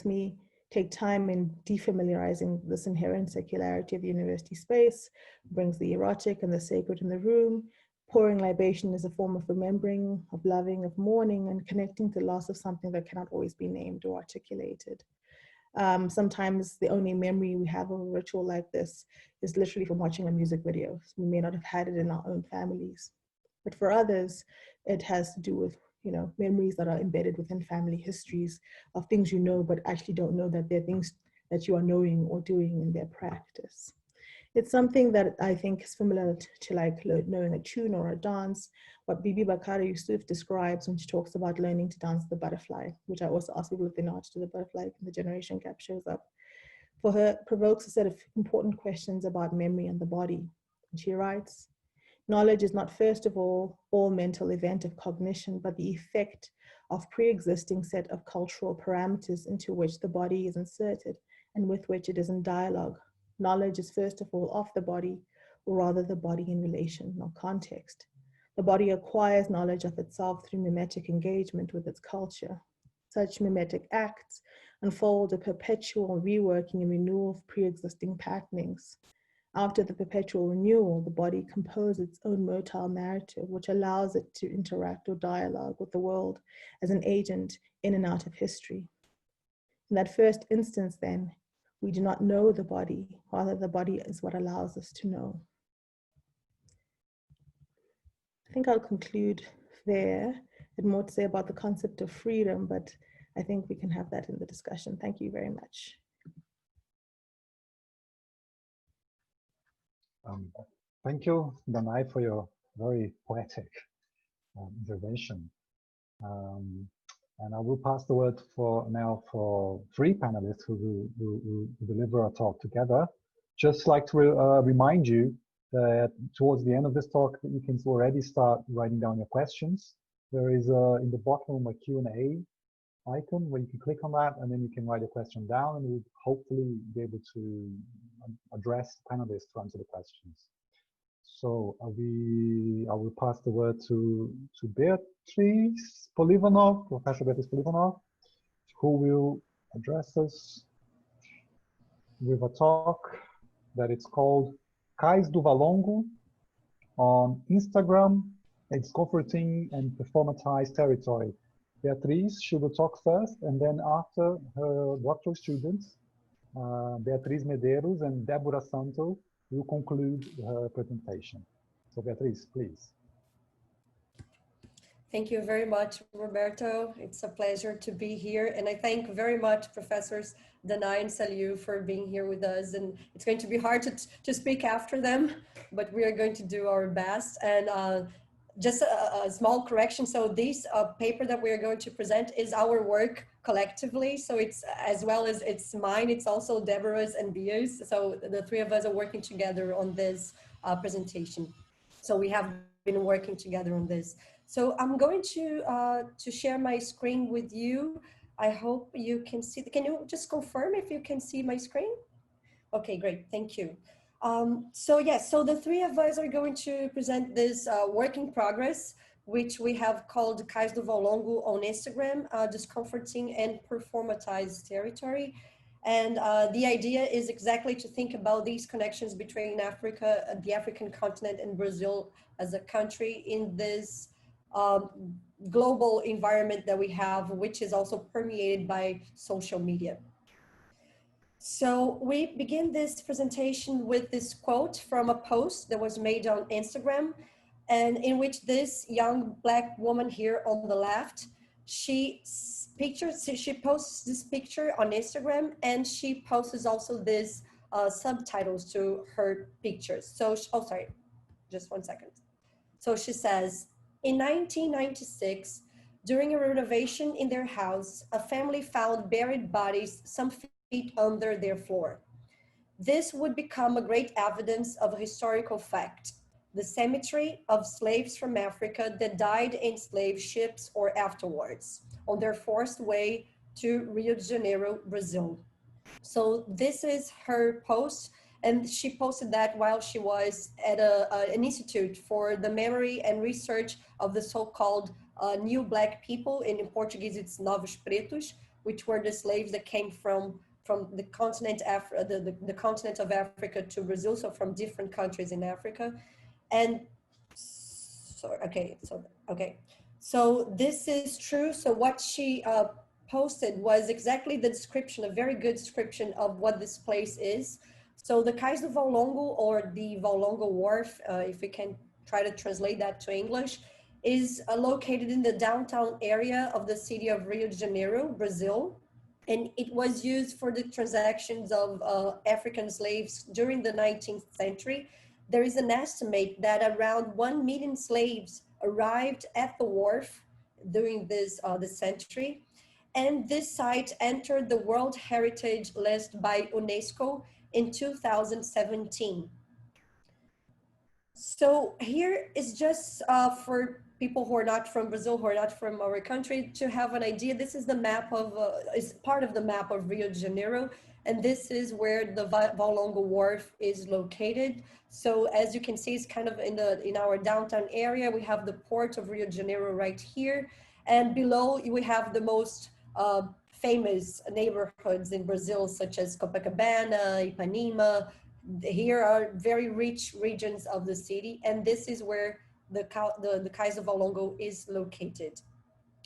me take time in defamiliarizing this inherent secularity of the university space, brings the erotic and the sacred in the room. Pouring libation is a form of remembering, of loving, of mourning, and connecting to the loss of something that cannot always be named or articulated. Sometimes the only memory we have of a ritual like this is literally from watching a music video. So we may not have had it in our own families. But for others, it has to do with memories that are embedded within family histories of things you know, but actually don't know that they're things that you are knowing or doing in their practice. It's something that I think is similar to like knowing a tune or a dance, what Bibi Bakari Yusuf describes when she talks about learning to dance the butterfly, which I also ask people if they know how to do the butterfly, and the generation gap shows up. For her, it provokes a set of important questions about memory and the body. And she writes, knowledge is not first of all mental event of cognition, but the effect of pre-existing set of cultural parameters into which the body is inserted and with which it is in dialogue. Knowledge is first of all of the body, or rather the body in relation, not context. The body acquires knowledge of itself through mimetic engagement with its culture. Such mimetic acts unfold a perpetual reworking and renewal of pre-existing patternings. After the perpetual renewal, the body composes its own motile narrative, which allows it to interact or dialogue with the world as an agent in and out of history. In that first instance, then, we do not know the body, rather the body is what allows us to know. I think I'll conclude there. I had more to say about the concept of freedom, but I think we can have that in the discussion. Thank you very much. Thank you, Danai, for your very poetic intervention. And I will pass the word now for three panelists who will deliver a talk together. Just like to remind you that towards the end of this talk, you can already start writing down your questions. There is in the bottom a Q&A icon where you can click on that, and then you can write a question down, and we'll hopefully be able to address panelists to answer the questions. So I will pass the word to Beatriz Polivanov, Professor Beatriz Polivanov, who will address us with a talk that it's called Cais do Valongo on Instagram, its comforting and performatized territory. Beatriz, she will talk first, and then after her doctoral students, Beatriz Medeiros and Deborah Santos, will conclude her presentation. So Beatriz, please. Thank you very much, Roberto. It's a pleasure to be here. And I thank very much Professors Danai and Saliou for being here with us. And it's going to be hard to speak after them, but we are going to do our best. And just a small correction. So this paper that we are going to present is our work collectively. So it's as well as it's mine, it's also Deborah's and Bia's. So the three of us are working together on this presentation. So we have been working together on this. So I'm going to share my screen with you. I hope you can see. Can you just confirm if you can see my screen? Okay, great, thank you. So yes, so the three of us are going to present this work in progress, which we have called Cais do Vão Longo on Instagram, discomforting and performatized territory. And the idea is exactly to think about these connections between Africa, the African continent, and Brazil as a country in this global environment that we have, which is also permeated by social media. So we begin this presentation with this quote from a post that was made on Instagram, and in which this young Black woman here on the left, she posts this picture on Instagram, and she posts also this subtitles to her pictures. So, oh, sorry, just 1 second. So she says, in 1996, during a renovation in their house, a family found buried bodies some feet under their floor. This would become a great evidence of a historical fact, the cemetery of slaves from Africa that died in slave ships or afterwards on their forced way to Rio de Janeiro, Brazil. So this is her post, and she posted that while she was at an institute for the memory and research of the so-called new Black people. In Portuguese, it's Novos Pretos, which were the slaves that came from the continent, the continent of Africa to Brazil, so from different countries in Africa. And so, so this is true. So what she posted was exactly the description, a very good description of what this place is. So the Cais do Vão Longo, or the Vão Longo Wharf, if we can try to translate that to English, is located in the downtown area of the city of Rio de Janeiro, Brazil. And it was used for the transactions of African slaves during the 19th century. There is an estimate that around 1 million slaves arrived at the wharf during this century. And this site entered the World Heritage List by UNESCO in 2017. So here is just for people who are not from Brazil, who are not from our country, to have an idea. This is the map of, is part of the map of Rio de Janeiro, and this is where the Vão Longo Wharf is located. So as you can see, it's kind of in our downtown area. We have the port of Rio de Janeiro right here, and below we have the most famous neighborhoods in Brazil, such as Copacabana, Ipanema. Here are very rich regions of the city, and this is where the Cais do Vão Longo is located.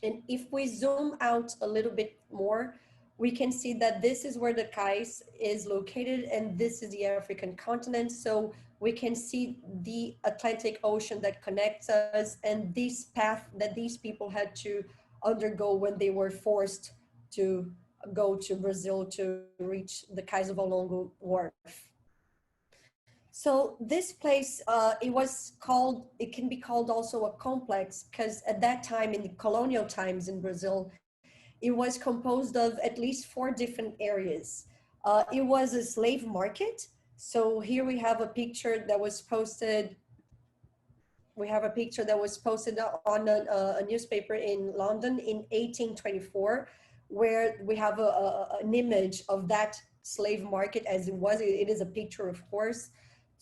And if we zoom out a little bit more, we can see that this is where the Cais is located, and this is the African continent. So we can see the Atlantic Ocean that connects us, and this path that these people had to undergo when they were forced to go to Brazil to reach the Cais do Vão Longo Wharf. So this place, it can be called also a complex, because at that time, in the colonial times in Brazil, it was composed of at least 4 different areas. It was a slave market. So here we have a picture that was posted. We have a picture that was posted on a newspaper in London in 1824, where we have an image of that slave market as it was. It is a picture, of course.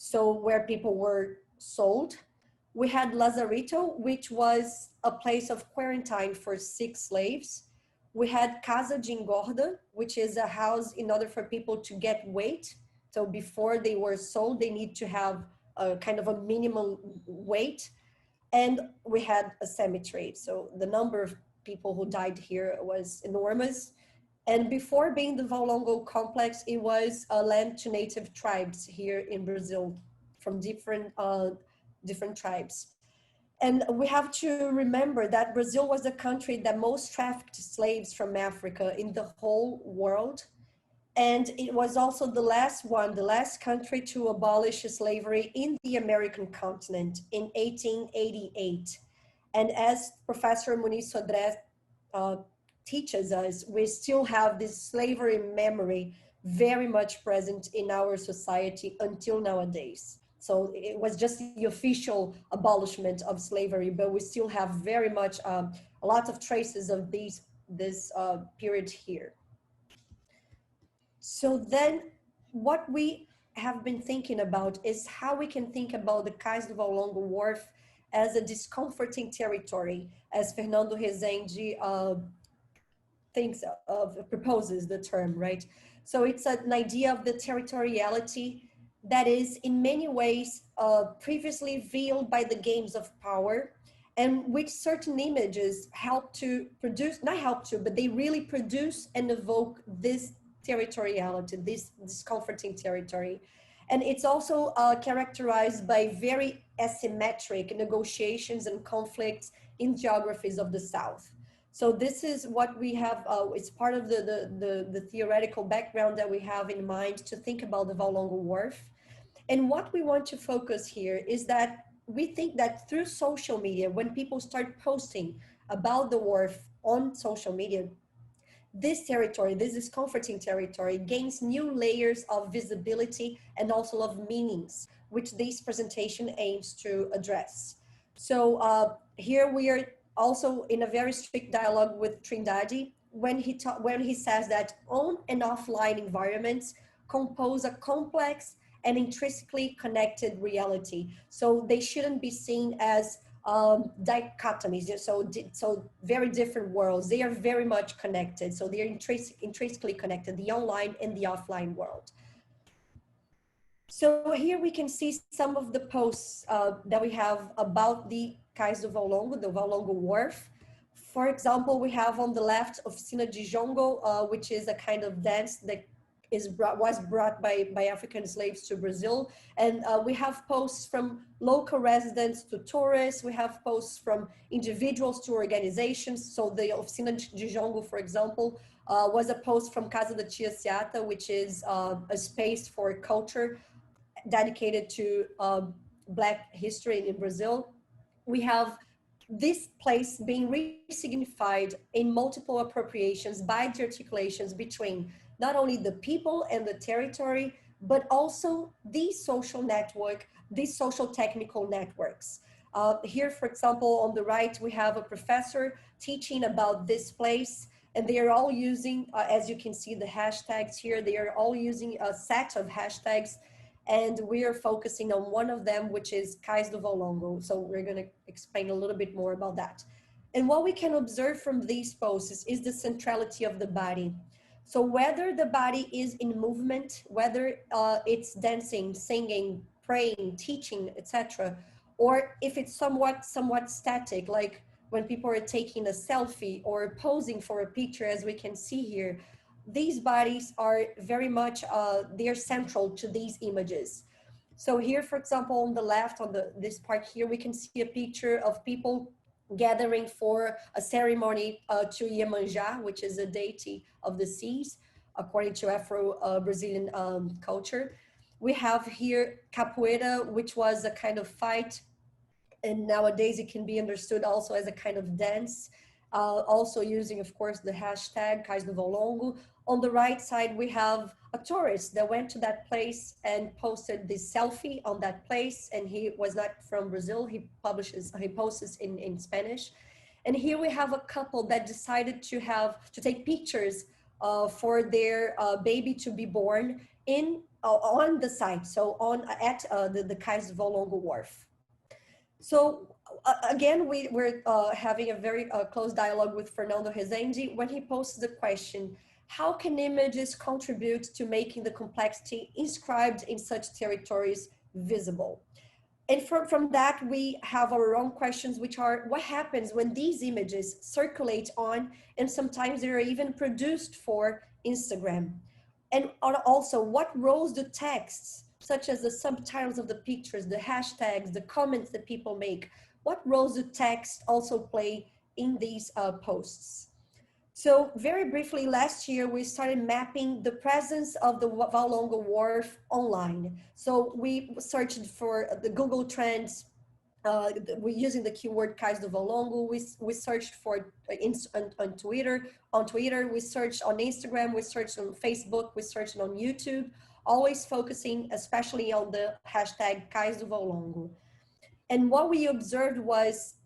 So where people were sold. We had Lazarito, which was a place of quarantine for sick slaves. We had Casa de Engorda, which is a house in order for people to get weight. So before they were sold, they need to have a kind of a minimum weight. And we had a cemetery. So the number of people who died here was enormous. And before being the Vão Longo complex, it was a land to native tribes here in Brazil from different tribes. And we have to remember that Brazil was the country that most trafficked slaves from Africa in the whole world. And it was also the last country to abolish slavery in the American continent in 1888. And as Professor Muniz Sodré teaches us, we still have this slavery memory very much present in our society until nowadays. So it was just the official abolishment of slavery, but we still have very much a lot of traces of this period here. So then what we have been thinking about is how we can think about the Cais do Valongo Wharf as a discomforting territory, as Fernando Rezende proposes the term, right? So it's an idea of the territoriality that is in many ways previously veiled by the games of power, and which certain images help to produce, not help to, but they really produce and evoke this territoriality, this discomforting territory. And it's also characterized by very asymmetric negotiations and conflicts in geographies of the South. So this is what we have, it's part of the theoretical background that we have in mind to think about the Valongo Wharf. And what we want to focus here is that we think that through social media, when people start posting about the wharf on social media, this territory, this discomforting territory, gains new layers of visibility and also of meanings, which this presentation aims to address. So here we are also in a very strict dialogue with Trindade when he says that on and offline environments compose a complex and intrinsically connected reality. So they shouldn't be seen as dichotomies, so very different worlds. They are very much connected. So they're intrinsically connected, the online and the offline world. So here we can see some of the posts that we have about the Cais do Valongo, the Valongo Wharf. For example, we have on the left Oficina de Jongo, which is a kind of dance that was brought by African slaves to Brazil. And we have posts from local residents to tourists. We have posts from individuals to organizations. So the Oficina de Jongo, for example, was a post from Casa da Tia Seata, which is a space for culture dedicated to Black history in Brazil. We have this place being resignified in multiple appropriations by the articulations between not only the people and the territory, but also the social network, these social technical networks. Here, for example, on the right, we have a professor teaching about this place, and they are all using, as you can see the hashtags here, they are all using a set of hashtags, and we are focusing on one of them, which is Cais do Valongo. So we're gonna explain a little bit more about that. And what we can observe from these posts is the centrality of the body. So whether the body is in movement, whether it's dancing, singing, praying, teaching, etc., or if it's somewhat static, like when people are taking a selfie or posing for a picture, as we can see here, these bodies are very much, they're central to these images. So here, for example, on the left, on this part here, we can see a picture of people gathering for a ceremony to Iemanjá, which is a deity of the seas, according to Afro-Brazilian culture. We have here capoeira, which was a kind of fight, and nowadays it can be understood also as a kind of dance, also using, of course, the hashtag Cais do Valongo. On the right side, we have a tourist that went to that place and posted this selfie on that place, and he was not from Brazil. He posts in Spanish. And here we have a couple that decided to take pictures for their baby to be born on the site, so at the Cais do Valongo Wharf. So again, we're having a very close dialogue with Fernando Rezende when he poses the question, how can images contribute to making the complexity inscribed in such territories visible? And from that, we have our own questions, which are, what happens when these images circulate on, and sometimes they're even produced for Instagram? And also, what roles do texts, such as the subtitles of the pictures, the hashtags, the comments that people make, what roles do texts also play in these posts? So very briefly, last year, we started mapping the presence of the Valongo Wharf online. So we searched for the Google Trends, we're using the keyword Cais do Valongo. We searched for on Twitter, we searched on Instagram, we searched on Facebook, we searched on YouTube, always focusing especially on the hashtag Cais do Valongo. And what we observed was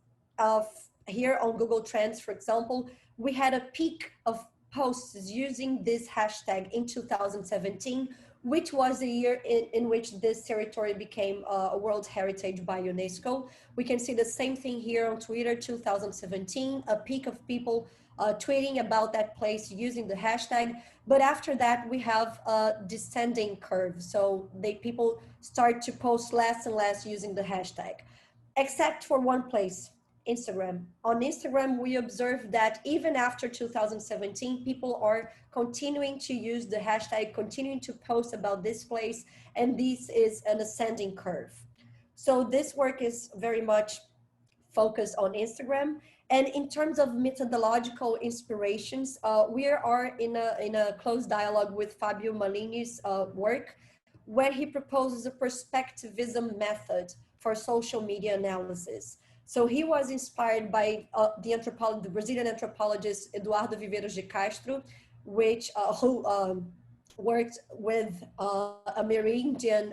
here on Google Trends, for example, we had a peak of posts using this hashtag in 2017, which was the year in which this territory became a World Heritage by UNESCO. We can see the same thing here on Twitter, 2017, a peak of people tweeting about that place using the hashtag. But after that, we have a descending curve. So people start to post less and less using the hashtag, except for one place, Instagram. On Instagram, we observed that even after 2017, people are continuing to use the hashtag, continuing to post about this place, and this is an ascending curve. So this work is very much focused on Instagram. And in terms of methodological inspirations, we are in a close dialogue with Fabio Malini's work, where he proposes a perspectivism method for social media analysis. So he was inspired by the Brazilian anthropologist Eduardo Viveiros de Castro, who worked with Amerindian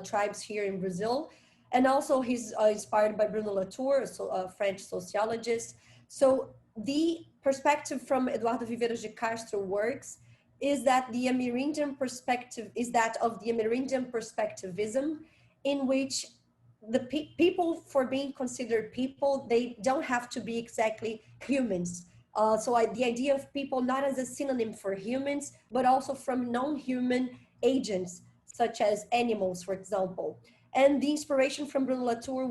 tribes here in Brazil. And also he's inspired by Bruno Latour, a French sociologist. So the perspective from Eduardo Viveiros de Castro works is that the Amerindian perspective is that of the Amerindian perspectivism, in which the people, for being considered people, they don't have to be exactly humans. The idea of people not as a synonym for humans, but also from non-human agents, such as animals, for example. And the inspiration from Bruno Latour's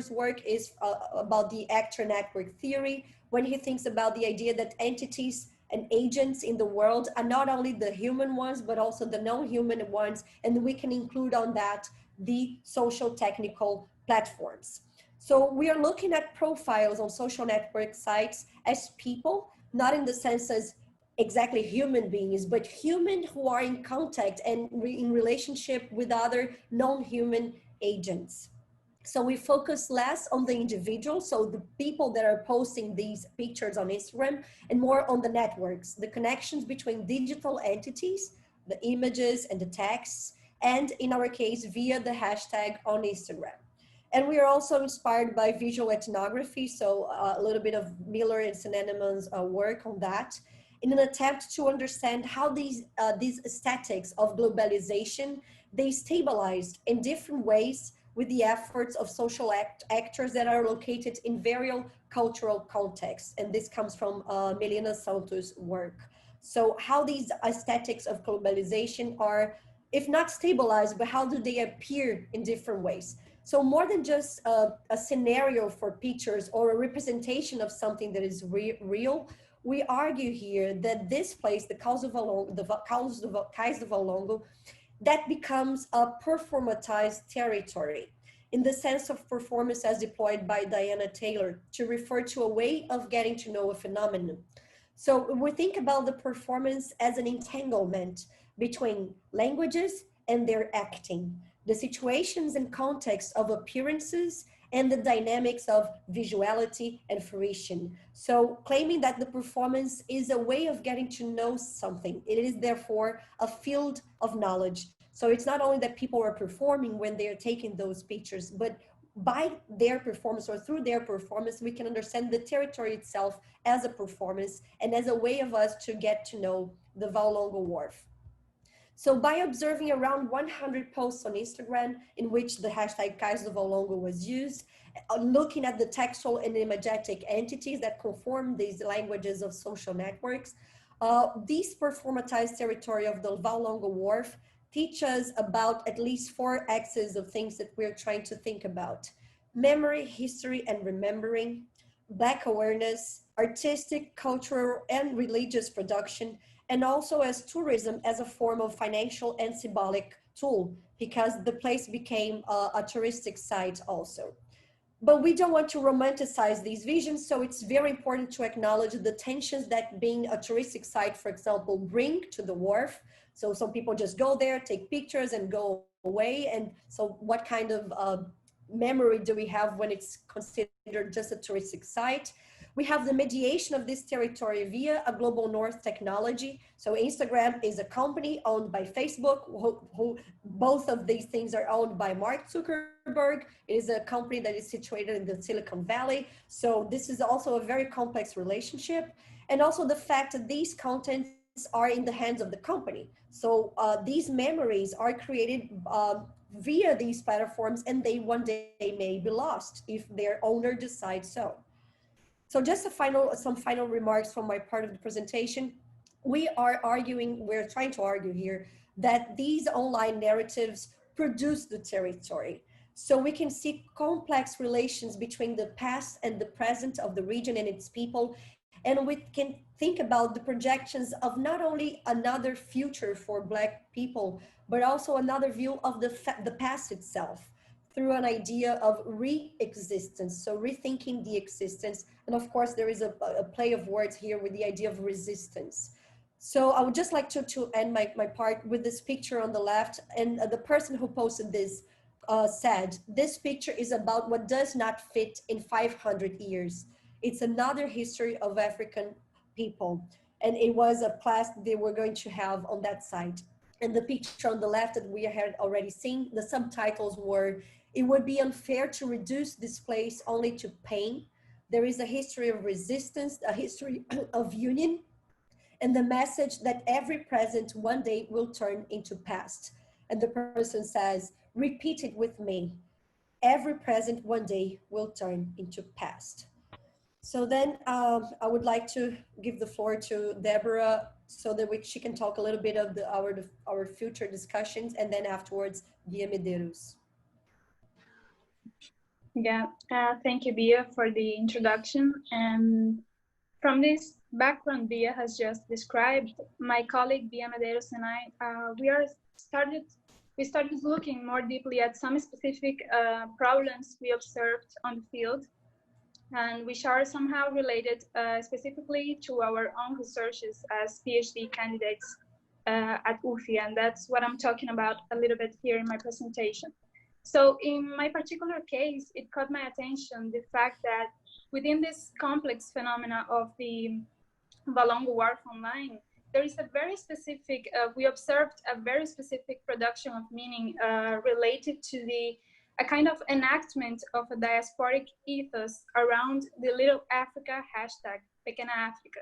work is about the actor network theory, when he thinks about the idea that entities and agents in the world are not only the human ones, but also the non-human ones, and we can include on that the social technical platforms. So we are looking at profiles on social network sites as people, not in the sense as exactly human beings, but human who are in contact and in relationship with other non-human agents. So we focus less on the individual, so the people that are posting these pictures on Instagram, and more on the networks, the connections between digital entities, the images and the texts, and in our case, via the hashtag on Instagram. And we are also inspired by visual ethnography, so a little bit of Miller and Synonymous work on that, in an attempt to understand how these aesthetics of globalization, they stabilized in different ways with the efforts of social actors that are located in various cultural contexts. And this comes from Melina Santos' work. So how these aesthetics of globalization are, if not stabilized, but how do they appear in different ways? So more than just a scenario for pictures or a representation of something that is real, we argue here that this place, the Cais do Valongo, that becomes a performatized territory in the sense of performance as deployed by Diana Taylor to refer to a way of getting to know a phenomenon. So we think about the performance as an entanglement between languages and their acting, the situations and context of appearances and the dynamics of visuality and fruition. So claiming that the performance is a way of getting to know something. It is therefore a field of knowledge. So it's not only that people are performing when they're taking those pictures, but by their performance or through their performance, we can understand the territory itself as a performance and as a way of us to get to know the Valongo Wharf. So by observing around 100 posts on Instagram in which the hashtag Cais do Valongo was used, looking at the textual and imagetic entities that conform these languages of social networks, this performatized territory of the Valongo Wharf teach us about at least 4 axes of things that we're trying to think about: memory, history, and remembering, Black awareness, artistic, cultural, and religious production, and also as tourism as a form of financial and symbolic tool, because the place became a touristic site also. But we don't want to romanticize these visions, so it's very important to acknowledge the tensions that being a touristic site, for example, bring to the wharf. So some people just go there, take pictures and go away. And so what kind of memory do we have when it's considered just a touristic site? We have the mediation of this territory via a global north technology. So Instagram is a company owned by Facebook, who both of these things are owned by Mark Zuckerberg. It is a company that is situated in the Silicon Valley. So this is also a very complex relationship. And also the fact that these contents are in the hands of the company. So these memories are created via these platforms, and they one day may be lost if their owner decides so. So just some final remarks from my part of the presentation. We're trying to argue here that these online narratives produce the territory. So we can see complex relations between the past and the present of the region and its people. And we can think about the projections of not only another future for Black people, but also another view of the past itself through an idea of re-existence, so rethinking the existence. And of course, there is a play of words here with the idea of resistance. So I would just like to end my part with this picture on the left. And the person who posted this said, this picture is about what does not fit in 500 years. It's another history of African people. And it was a class they were going to have on that site. And the picture on the left that we had already seen, the subtitles were, it would be unfair to reduce this place only to pain. There is a history of resistance, a history of union, and the message that every present one day will turn into past. And the person says, repeat it with me. Every present one day will turn into past. So then I would like to give the floor to Deborah so that she can talk a little bit of our future discussions, and then afterwards, Beatriz Medeiros. Yeah, thank you, Bia, for the introduction. And from this background Bia has just described, my colleague Beatriz Medeiros and I, we started looking more deeply at some specific problems we observed on the field, and which are somehow related specifically to our own researches as PhD candidates at UFI, and that's what I'm talking about a little bit here in my presentation. So in my particular case, it caught my attention the fact that within this complex phenomena of the Valongo Wharf Online, there is a very specific, we observed a very specific production of meaning related to a kind of enactment of a diasporic ethos around the Little Africa hashtag, Pequena Africa.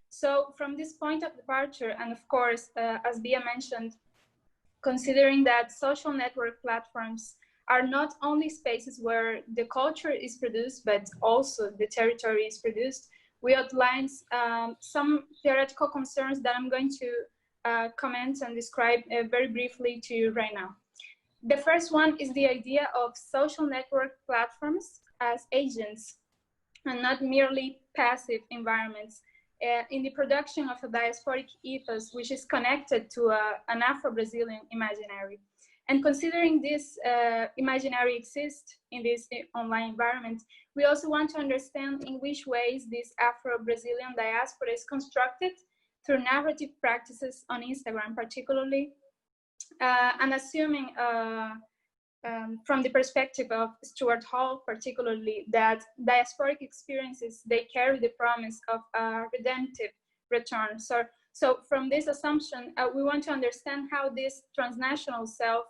So from this point of departure, and of course, as Bia mentioned, considering that social network platforms are not only spaces where the culture is produced, but also the territory is produced, we outlined some theoretical concerns that I'm going to comment and describe very briefly to you right now. The first one is the idea of social network platforms as agents and not merely passive environments in the production of a diasporic ethos, which is connected to an Afro-Brazilian imaginary. And considering this imaginary exists in this online environment, we also want to understand in which ways this Afro-Brazilian diaspora is constructed through narrative practices on Instagram, particularly, and assuming from the perspective of Stuart Hall, particularly, that diasporic experiences, they carry the promise of a redemptive return. So from this assumption, we want to understand how this transnational self,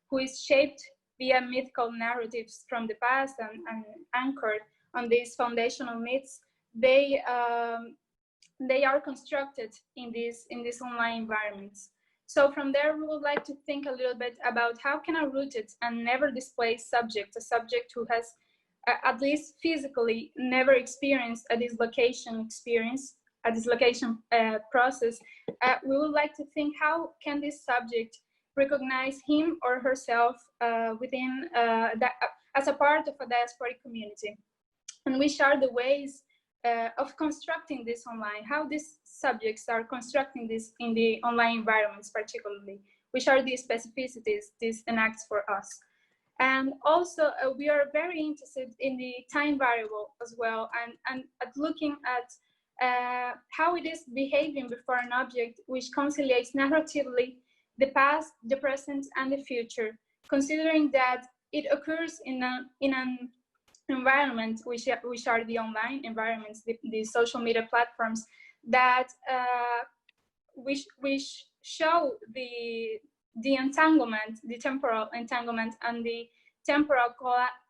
who is shaped via mythical narratives from the past and anchored on these foundational myths, they are constructed in these online environments. So from there, we would like to think a little bit about how can a rooted and never displaced subject, a subject who has at least physically never experienced a dislocation experience, a dislocation process, we would like to think how can this subject recognize him or herself within as a part of a diasporic community, and which are the ways of constructing this online, how these subjects are constructing this in the online environments particularly, which are the specificities this enacts for us. And also we are very interested in the time variable as well, and at looking at how it is behaving before an object which conciliates narratively the past, the present, and the future, considering that it occurs in an environment which are the online environments, the social media platforms that which show the entanglement, the temporal entanglement, and the temporal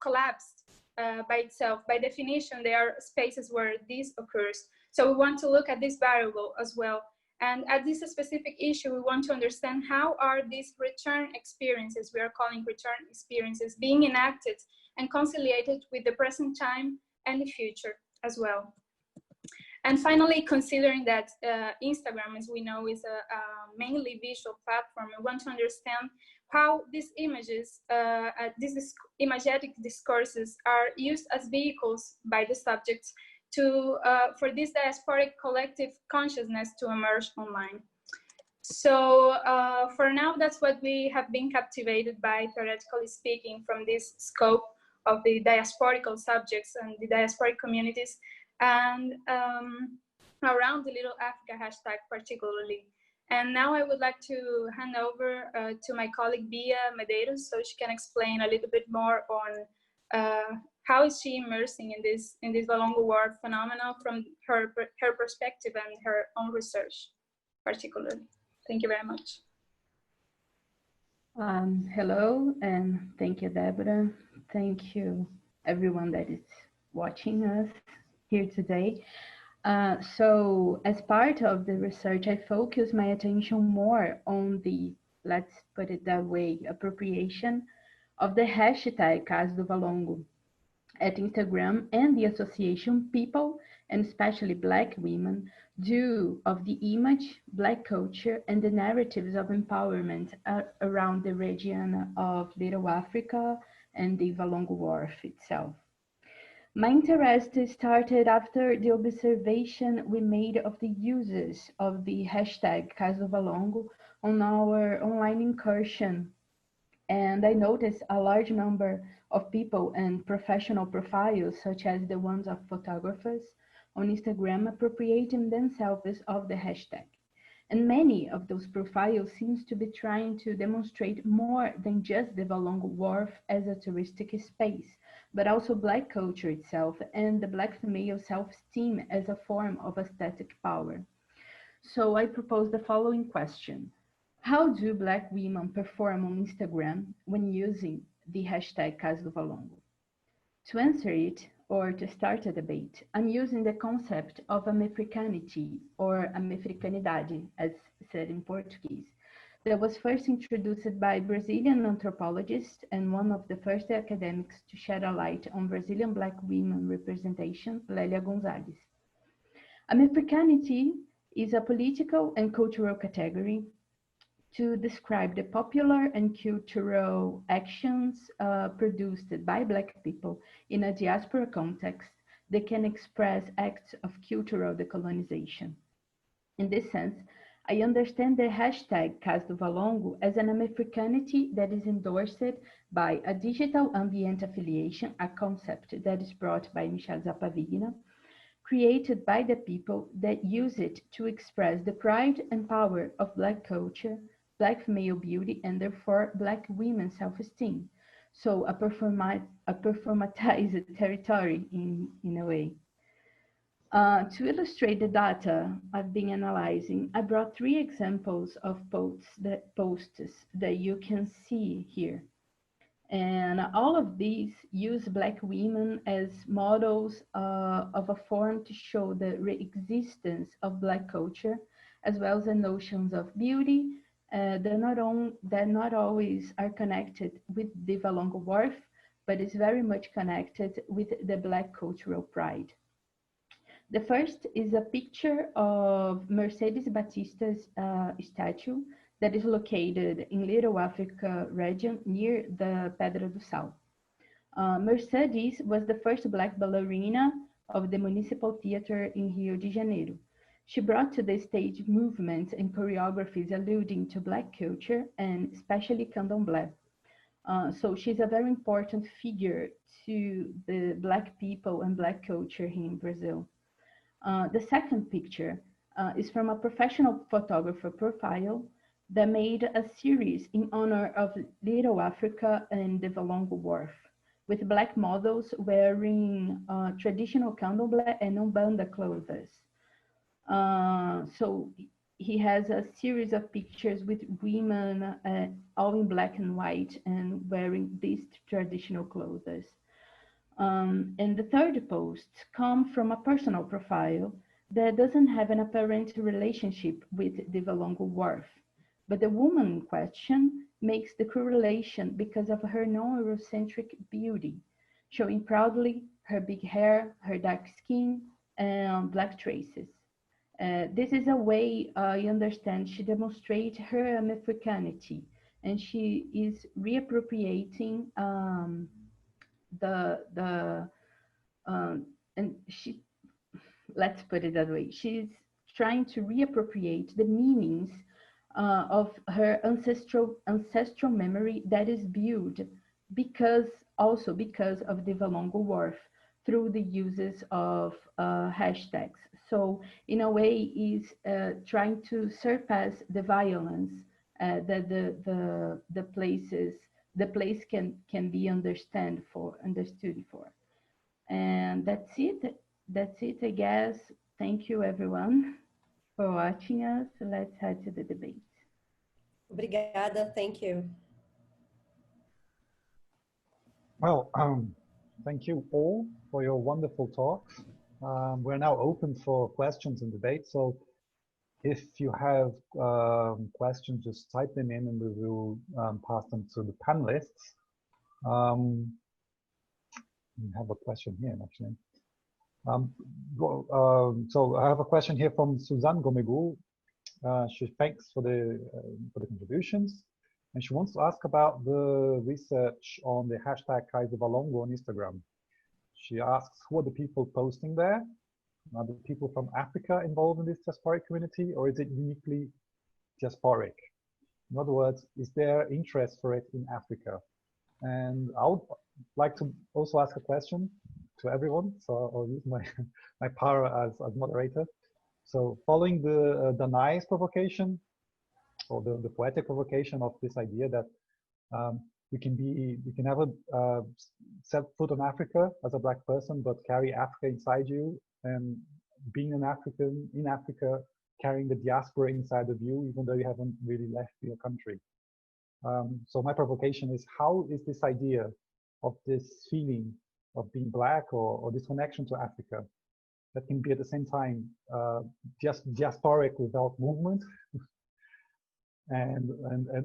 collapse by itself. By definition, there are spaces where this occurs. So we want to look at this variable as well, And at this specific issue, we want to understand how are these return experiences, we are calling return experiences, being enacted and conciliated with the present time and the future as well. And finally, considering that Instagram, as we know, is a mainly visual platform, we want to understand how these images, these imagetic discourses are used as vehicles by the subjects to, for this diasporic collective consciousness to emerge online. So for now, that's what we have been captivated by, theoretically speaking, from this scope of the diasporical subjects and the diasporic communities, and around the Little Africa hashtag particularly. And now I would like to hand over to my colleague Bea Medeiros, so she can explain a little bit more on how is she immersing in this Valongo War phenomenon from her perspective and her own research, particularly. Thank you very much. Hello, and thank you, Deborah. Thank you, everyone that is watching us here today. So as part of the research, I focus my attention more on the, let's put it that way, appropriation of the hashtag Caso do Valongo at Instagram and the association people, and especially Black women, do of the image, Black culture, and the narratives of empowerment around the region of Little Africa and the Valongo Wharf itself. My interest started after the observation we made of the uses of the hashtag Caso Valongo on our online incursion. And I noticed a large number of people and professional profiles, such as the ones of photographers on Instagram, appropriating themselves of the hashtag. And many of those profiles seems to be trying to demonstrate more than just the Valongo Wharf as a touristic space, but also Black culture itself and the Black female self-esteem as a form of aesthetic power. So I propose the following question. How do Black women perform on Instagram when using the hashtag Caso do Valongo? To answer it, or to start a debate, I'm using the concept of Americanity or Americanidade, as said in Portuguese, that was first introduced by Brazilian anthropologist and one of the first academics to shed a light on Brazilian Black women representation, Lélia Gonzalez. Americanity is a political and cultural category to describe the popular and cultural actions produced by Black people in a diaspora context that can express acts of cultural decolonization. In this sense, I understand the hashtag Caso do Valongo as an Americanity that is endorsed by a digital ambient affiliation, a concept that is brought by Michel Zapavigna, created by the people that use it to express the pride and power of Black culture, Black female beauty, and therefore Black women's self-esteem. So a performatized territory in a way. To illustrate the data I've been analyzing, I brought 3 examples of posts that you can see here. And all of these use Black women as models of a form to show the re-existence of Black culture, as well as the notions of beauty that not always are connected with the Valongo Wharf, but is very much connected with the Black cultural pride. The first is a picture of Mercedes Batista's statue that is located in Little Africa region near the Pedra do Sal. Mercedes was the first Black ballerina of the Municipal Theater in Rio de Janeiro. She brought to the stage movements and choreographies alluding to Black culture and especially candomblé. So she's a very important figure to the Black people and Black culture here in Brazil. The second picture is from a professional photographer profile that made a series in honor of Little Africa and the Valongo Wharf, with Black models wearing traditional candomblé and umbanda clothes. So he has a series of pictures with women all in black and white and wearing these traditional clothes. And the third post come from a personal profile that doesn't have an apparent relationship with the Valongo Wharf. But the woman in question makes the correlation because of her non-Eurocentric beauty, showing proudly her big hair, her dark skin, and black traces. This is a way I understand she demonstrates her Africanity, and she is reappropriating and she, let's put it that way, she's trying to reappropriate the meanings of her ancestral memory that is built also because of the Valongo Wharf through the uses of hashtags. So in a way is trying to surpass the violence that the place can be understood for. And that's it, I guess. Thank you everyone for watching us. Let's head to the debate. Obrigada, thank you. Well, thank you all for your wonderful talks. We're now open for questions and debate. So if you have questions, just type them in and we will pass them to the panelists. I have a question here, actually. So I have a question here from Suzanne Gomegou. She thanks for the contributions, and she wants to ask about the research on the hashtag Kaiser Valongo on Instagram. She asks, who are the people posting there? Are the people from Africa involved in this diasporic community, or is it uniquely diasporic? In other words, is there interest for it in Africa? And I would like to also ask a question to everyone, so I'll use my power as moderator. So following the Danai's provocation, or the poetic provocation of this idea that you can never set foot on Africa as a Black person, but carry Africa inside you, and being an African in Africa, carrying the diaspora inside of you, even though you haven't really left your country. So my provocation is, how is this idea of this feeling of being Black or this connection to Africa that can be at the same time just diasporic without movement, and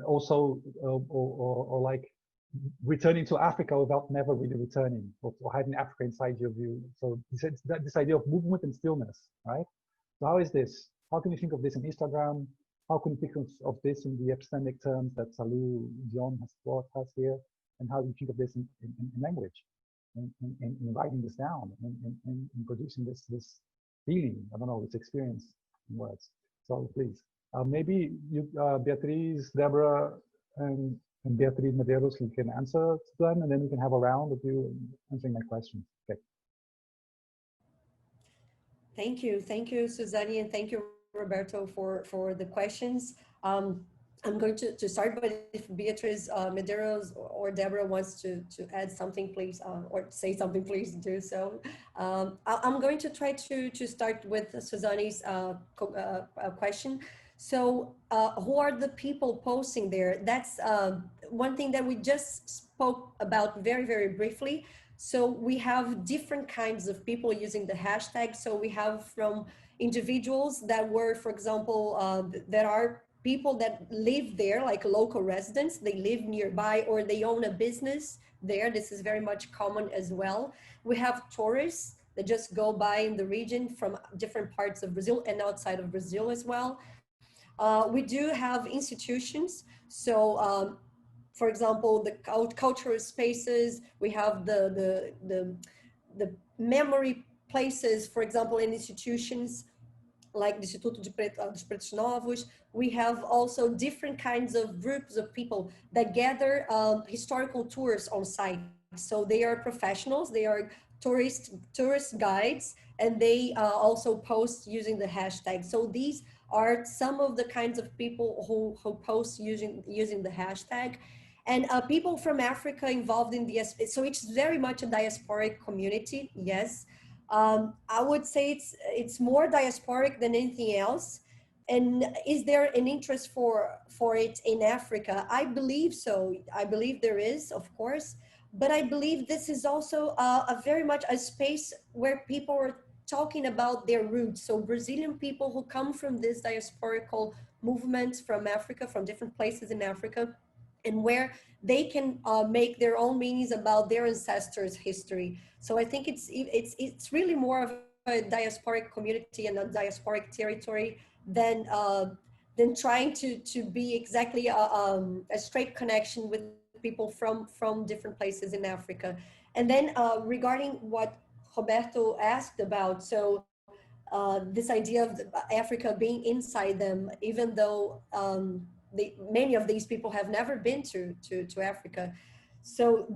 also or like returning to Africa without never really returning, or having Africa inside your view. So this idea of movement and stillness, right? So how is this? How can you think of this in Instagram? How can you think of this in the epistemic terms that Saliou Dione has brought us here? And how do you think of this in language, in writing this down, in producing this feeling, I don't know, this experience in words? So please, maybe you, Beatriz, Deborah, and Beatriz Medeiros, you can answer to them, and then we can have a round of you answering my questions. Okay. Thank you, Suzanne, and thank you, Roberto, for the questions. I'm going to start, but if Beatriz Medeiros or Deborah wants to add something, please, or say something, please do so. I'm going to try to start with Suzanne's question. So who are the people posting there? That's one thing that we just spoke about very, very briefly. So we have different kinds of people using the hashtag. So we have from individuals that were, for example, that are people that live there, like local residents, they live nearby, or they own a business there. This is very much common as well. We have tourists that just go by in the region from different parts of Brazil and outside of Brazil as well. We do have institutions. So, for example, the cultural spaces, we have the memory places, for example, in institutions like the Instituto dos Pretos Novos. We have also different kinds of groups of people that gather historical tours on site. So they are professionals, they are tourist guides, and they also post using the hashtag. So these are some of the kinds of people who post using the hashtag. And people from Africa involved in the, so it's very much a diasporic community, yes. I would say it's more diasporic than anything else. And is there an interest for it in Africa? I believe so. I believe there is, of course. But I believe this is also a very much a space where people are talking about their roots. So Brazilian people who come from this diasporical movements from Africa, from different places in Africa, and where they can make their own meanings about their ancestors' history. So I think it's really more of a diasporic community and a diasporic territory than trying to be exactly a straight connection with people from different places in Africa. And then regarding what Roberto asked about, so this idea of Africa being inside them, even though many of these people have never been to Africa. So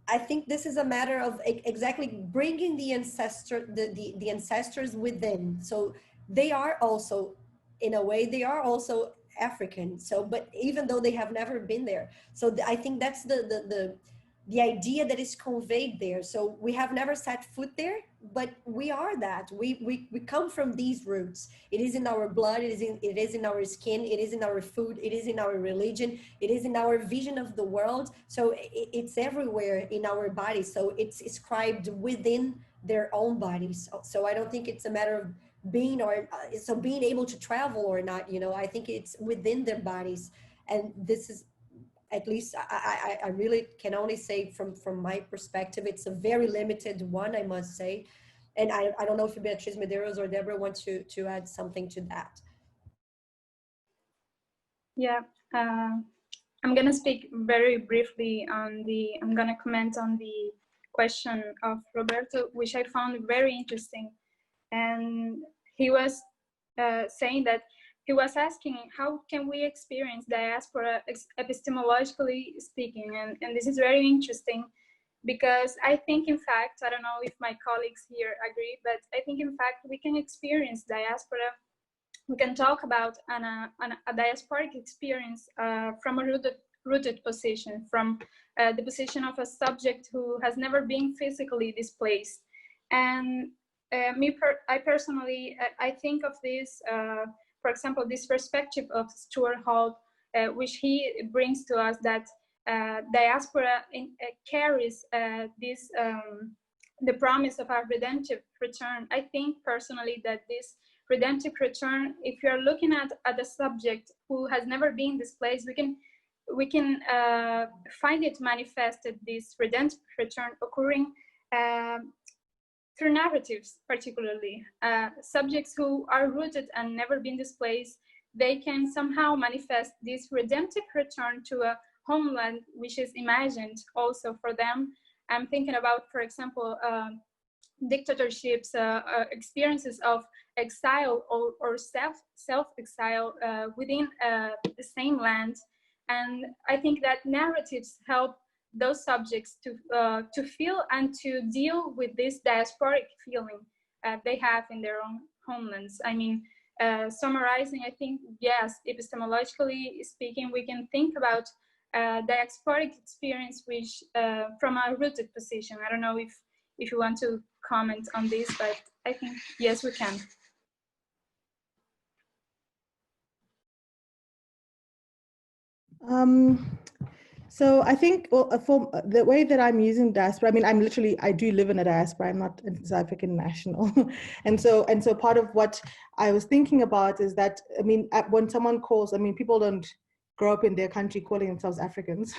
I think this is a matter of exactly bringing the ancestors within. So they are also, in a way, they are also African. So, but even though they have never been there. So I think that's the idea that is conveyed there. So we have never set foot there, but we are that. We come from these roots. It is in our blood, it is in our skin, it is in our food, it is in our religion, it is in our vision of the world. So it's everywhere in our bodies. So it's inscribed within their own bodies. So I don't think it's a matter of being being able to travel or not, I think it's within their bodies. And this is, at least I really can only say from my perspective, it's a very limited one, I must say. And I don't know if Beatriz Medeiros or Deborah want to add something to that. Yeah, I'm going to speak very briefly I'm going to comment on the question of Roberto, which I found very interesting. And he was saying that he was asking, how can we experience diaspora epistemologically speaking? And this is very interesting, because I think, in fact, I don't know if my colleagues here agree, but I think, in fact, we can experience diaspora. We can talk about a diasporic experience from a rooted position, from the position of a subject who has never been physically displaced. And I personally, I think of this, for example, this perspective of Stuart Hall, which he brings to us, that diaspora carries this, the promise of a redemptive return. I think personally that this redemptive return, if you're looking at a subject who has never been displaced, we can find it manifested, this redemptive return occurring through narratives, particularly. Subjects who are rooted and never been displaced, they can somehow manifest this redemptive return to a homeland which is imagined also for them. I'm thinking about, for example, dictatorships, experiences of exile or self-exile within the same land. And I think that narratives help those subjects to feel and to deal with this diasporic feeling they have in their own homelands. I mean, summarizing, I think, yes, epistemologically speaking, we can think about diasporic experience which from a rooted position. I don't know if you want to comment on this, but I think, yes, we can. So I think, well, for the way that I'm using diaspora, I mean, I do live in a diaspora. I'm not a South African national. and so part of what I was thinking about is that, I mean, when someone calls, I mean, people don't grow up in their country calling themselves Africans.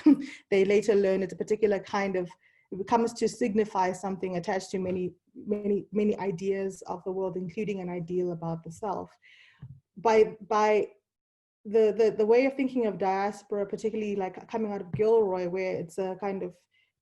They later learn it's a particular kind of, it comes to signify something attached to many ideas of the world, including an ideal about the self. By the way of thinking of diaspora, particularly like coming out of Gilroy, where it's a kind of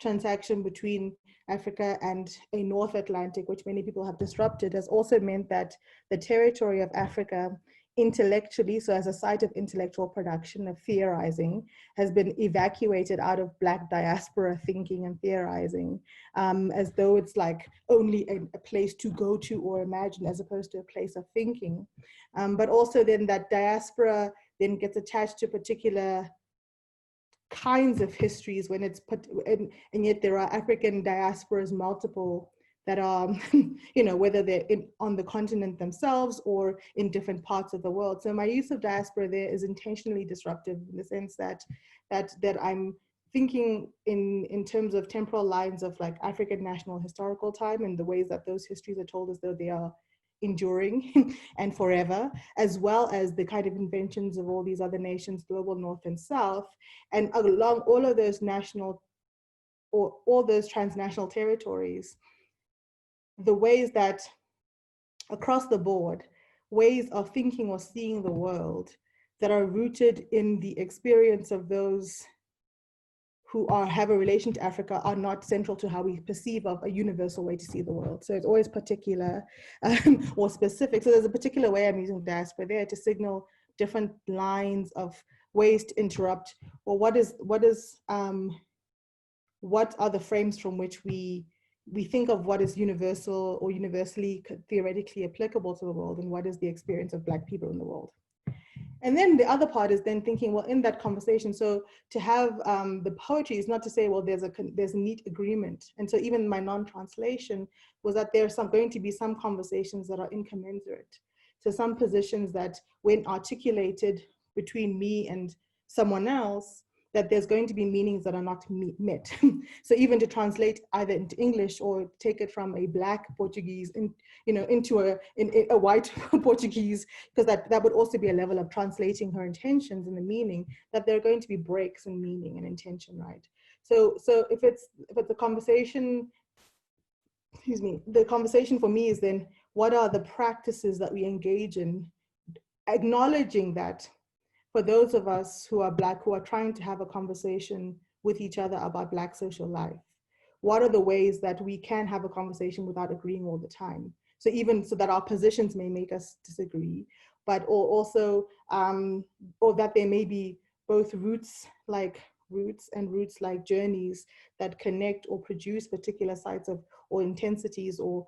transaction between Africa and a North Atlantic, which many people have disrupted, has also meant that the territory of Africa intellectually, so as a site of intellectual production, of theorizing, has been evacuated out of Black diaspora thinking and theorizing, as though it's like only a place to go to or imagine, as opposed to a place of thinking. But also then that diaspora then gets attached to particular kinds of histories when it's put, and yet there are African diasporas, multiple, that are, you know, whether they're on the continent themselves or in different parts of the world. So my use of diaspora there is intentionally disruptive in the sense that I'm thinking in terms of temporal lines of like African national historical time and the ways that those histories are told as though they are enduring and forever, as well as the kind of inventions of all these other nations, global north and south, and along all of those national or all those transnational territories, the ways that across the board, ways of thinking or seeing the world that are rooted in the experience of those who have a relation to Africa are not central to how we perceive of a universal way to see the world. So it's always particular or specific. So there's a particular way I'm using diaspora there to signal different lines of ways to interrupt, or what are the frames from which we think of what is universal or universally theoretically applicable to the world, and what is the experience of Black people in the world. And then the other part is then thinking, well, in that conversation, so to have the poetry is not to say, well, there's a neat agreement. And so even my non-translation was that there's going to be some conversations that are incommensurate. So some positions that when articulated between me and someone else, that there's going to be meanings that are not met. So even to translate either into English or take it from a Black Portuguese into a white Portuguese, because that would also be a level of translating her intentions and the meaning, that there are going to be breaks in meaning and intention, right? So if it's a conversation, excuse me, the conversation for me is then, what are the practices that we engage in, acknowledging that for those of us who are Black, who are trying to have a conversation with each other about Black social life, what are the ways that we can have a conversation without agreeing all the time? So even so that our positions may make us disagree, but also, or that there may be both roots like journeys that connect or produce particular sites of, or intensities or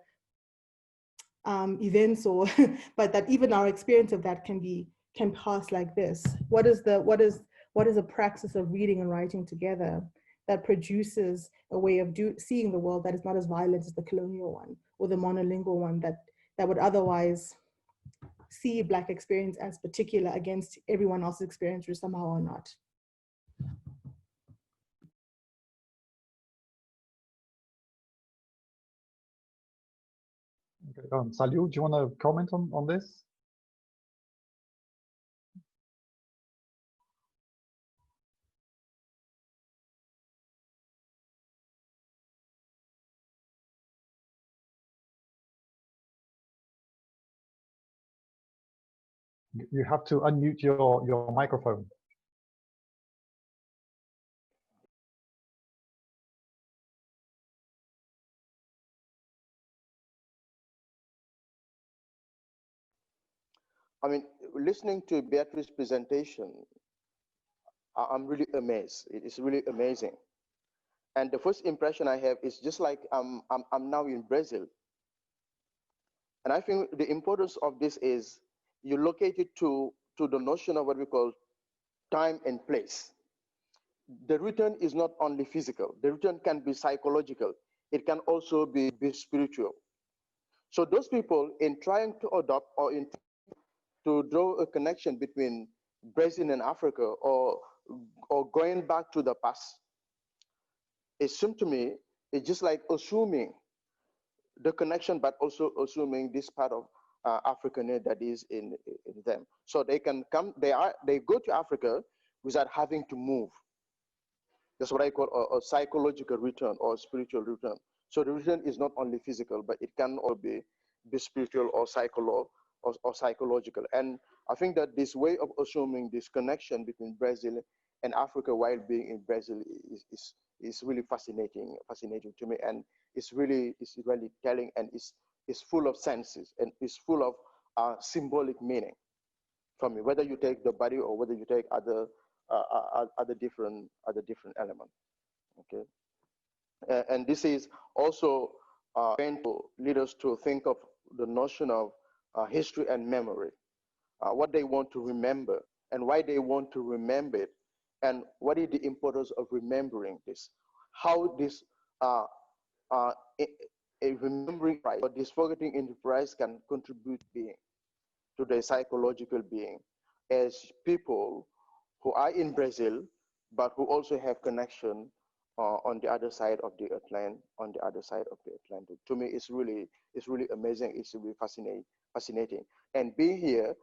events, or but that even our experience of that can pass like this. What is a praxis of reading and writing together that produces a way of seeing the world that is not as violent as the colonial one or the monolingual one that would otherwise see Black experience as particular against everyone else's experience, or somehow or not. Okay. Saliou, do you want to comment on this? You have to unmute your microphone. I mean, listening to Beatrice's presentation, I'm really amazed. It is really amazing. And the first impression I have is just like I'm now in Brazil. And I think the importance of this is you locate it to the notion of what we call time and place. The return is not only physical. The return can be psychological. It can also be spiritual. So those people, in trying to adopt or to draw a connection between Brazil and Africa, or going back to the past, it seems to me it's just like assuming the connection, but also assuming this part of African that is in them. So they can come, they go to Africa without having to move. That's what I call a psychological return or a spiritual return. So the return is not only physical, but it can also be spiritual or psychological. And I think that this way of assuming this connection between Brazil and Africa while being in Brazil is really fascinating to me, and it's really telling, and it's full of senses, and it's full of symbolic meaning for me, whether you take the body or whether you take other different elements. Okay, and this is also going to lead us to think of the notion of history and memory, what they want to remember and why they want to remember it, and what is the importance of remembering this, how this a remembering or this forgetting enterprise can contribute to the psychological being as people who are in Brazil, but who also have connection on the other side of the Atlantic, To me, it's really amazing. It's really fascinating. And being here,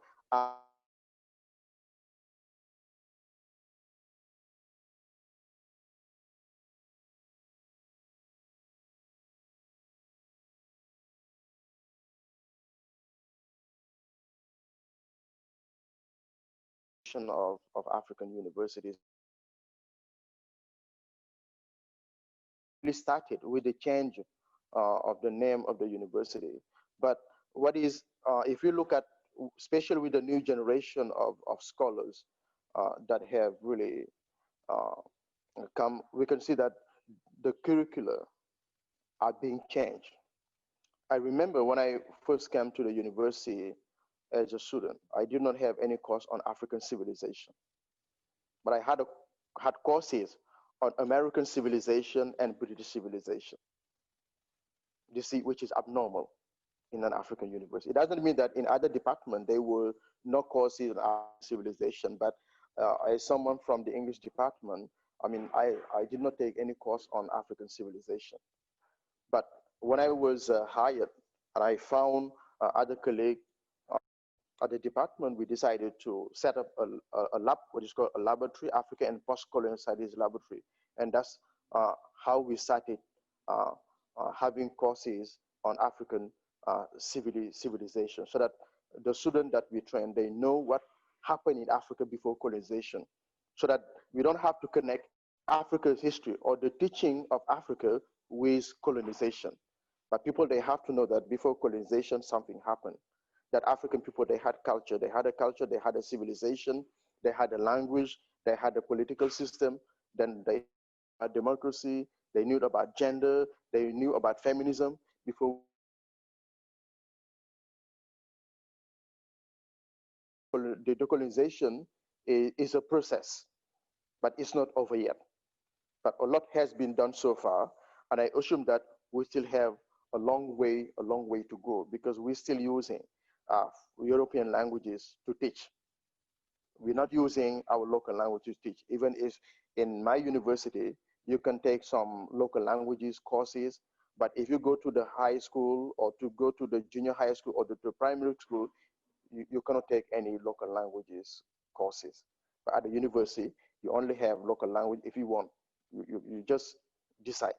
of African universities really started with the change of the name of the university. But what is, if you look at, especially with the new generation of scholars that have really come, we can see that the curricula are being changed. I remember when I first came to the university as a student, I did not have any course on African civilization, but I had courses on American civilization and British civilization. You see, which is abnormal in an African university. It doesn't mean that in other departments there were no courses on African civilization, but as someone from the English department, I mean, I did not take any course on African civilization. But when I was hired and I found other colleagues at the department, we decided to set up a lab, what is called a laboratory, African and Post-Colonial Studies Laboratory. And that's how we started having courses on African civilization, so that the students that we train, they know what happened in Africa before colonization, so that we don't have to connect Africa's history or the teaching of Africa with colonization. But people, they have to know that before colonization, something happened. That African people, they had culture, they had a civilization, they had a language, they had a political system, then they had democracy, they knew about gender, they knew about feminism before. The decolonization is a process, but it's not over yet. But a lot has been done so far, and I assume that we still have a long way to go, because we're still using European languages to teach. We're not using our local language to teach. Even if in my university, you can take some local languages courses, but if you go to the high school or to go to the junior high school or the primary school, you cannot take any local languages courses. But at the university, you only have local language if you want. You just decide.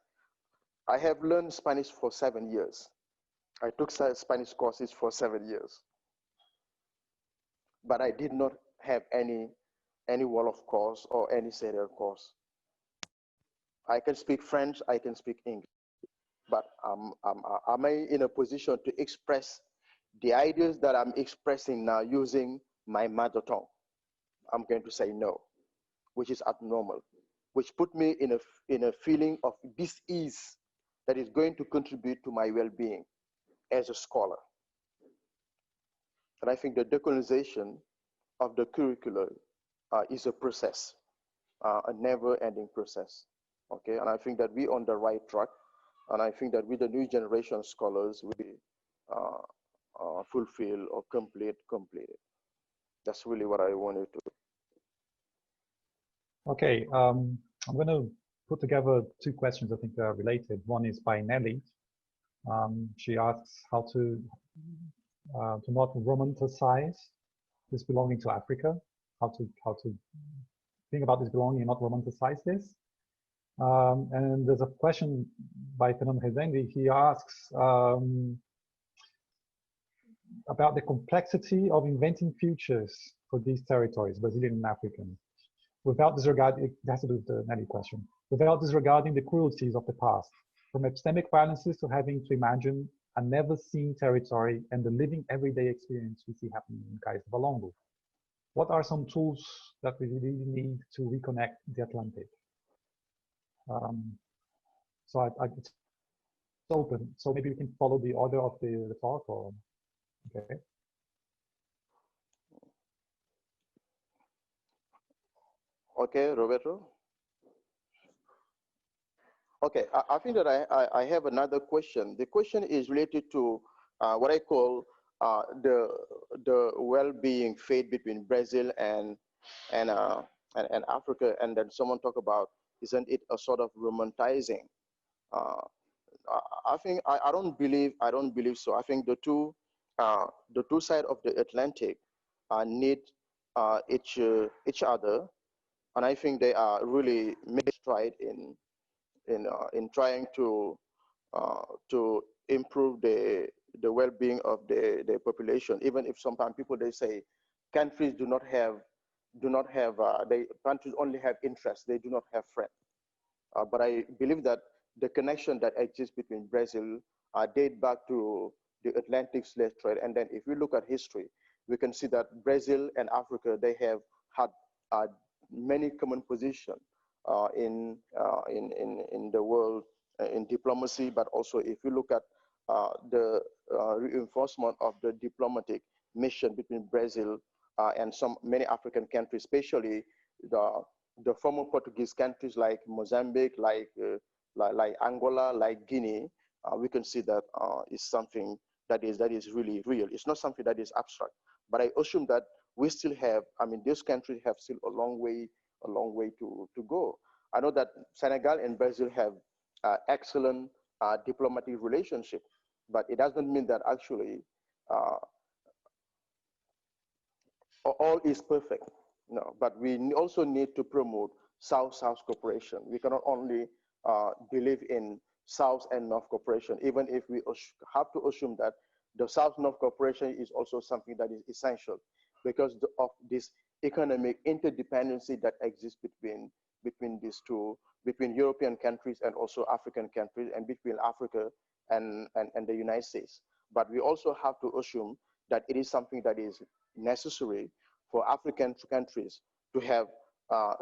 I have learned Spanish for 7 years. I took Spanish courses for 7 years. But I did not have any Wolof course or any serial course. I can speak French, I can speak English. But am I in a position to express the ideas that I'm expressing now using my mother tongue? I'm going to say no, which is abnormal, which put me in a feeling of dis-ease that is going to contribute to my well-being as a scholar. And I think the decolonization of the curriculum is a process, a never-ending process. Okay, and I think that we're on the right track, and I think that with the new generation of scholars, we fulfill or complete it. That's really what I wanted to. Okay, I'm going to put together two questions I think are related. One is by Nelly. She asks how to not romanticize this belonging to Africa, how to think about this belonging and not romanticize this. And there's a question by Fernando Rezende. He asks about the complexity of inventing futures for these territories, Brazilian and African, without disregarding, it has to do with the Nelly question, without disregarding the cruelties of the past, from epistemic violences to having to imagine a never seen territory and the living everyday experience we see happening in Cais do Valongo. What are some tools that we really need to reconnect the Atlantic? So it's open. So maybe we can follow the order of the talk, or okay. Okay, Roberto. Okay, I think that I have another question. The question is related to what I call the well-being fate between Brazil and and Africa, and then someone talk about, isn't it a sort of romanticizing? I think I don't believe so. I think the two sides of the Atlantic need each other, and I think they are really making stride in trying to improve the well-being of the population. Even if sometimes people, they say countries countries only have interests, they do not have friends. But I believe that the connection that exists between Brazil date back to the Atlantic slave trade. And then if we look at history, we can see that Brazil and Africa, they have had many common positions in the world, in diplomacy, but also if you look at the reinforcement of the diplomatic mission between Brazil and many African countries, especially the former Portuguese countries like Mozambique, like Angola, like Guinea. We can see that is something that is really real. It's not something that is abstract. But I assume that we still have, these countries have still a long way to go. I know that Senegal and Brazil have excellent diplomatic relationship, but it doesn't mean that actually all is perfect. No, but we also need to promote South-South cooperation. We cannot only believe in South and North cooperation, even if we have to assume that the South-North cooperation is also something that is essential because of this economic interdependency that exists between these two, between European countries and also African countries, and between Africa and the United States. But we also have to assume that it is something that is necessary for African countries to have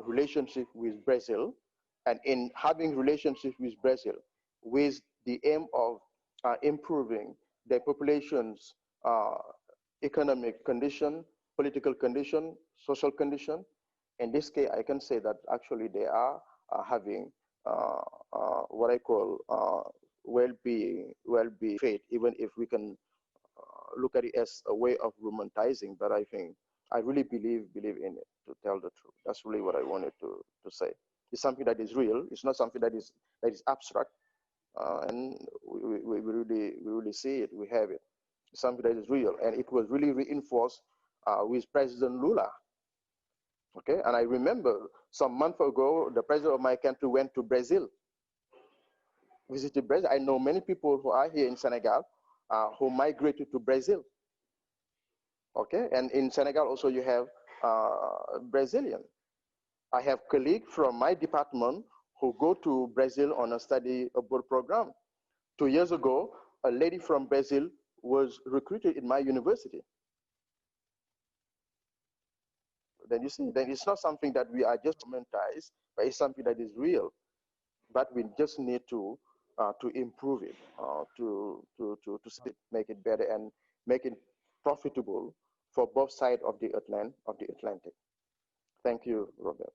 relationship with Brazil, and in having relationship with Brazil with the aim of improving the population's economic condition, political condition, social condition. In this case, I can say that actually they are having what I call well-being trait, even if we can look at it as a way of romanticizing, but I really believe in it, to tell the truth. That's really what I wanted to say. It's something that is real. It's not something that is abstract, and we really see it. We have it. It's something that is real, and it was really reinforced with President Lula. Okay, and I remember some month ago, the president of my country went to Brazil, visited Brazil. I know many people who are here in Senegal who migrated to Brazil. Okay, and in Senegal also you have Brazilian. I have colleagues from my department who go to Brazil on a study abroad program. 2 years ago, a lady from Brazil was recruited in my university. Then you see, then it's not something that we are just romanticized, but it's something that is real. But we just need to improve it, to make it better and make it profitable for both sides of the Atlantic. Thank you, Roberto.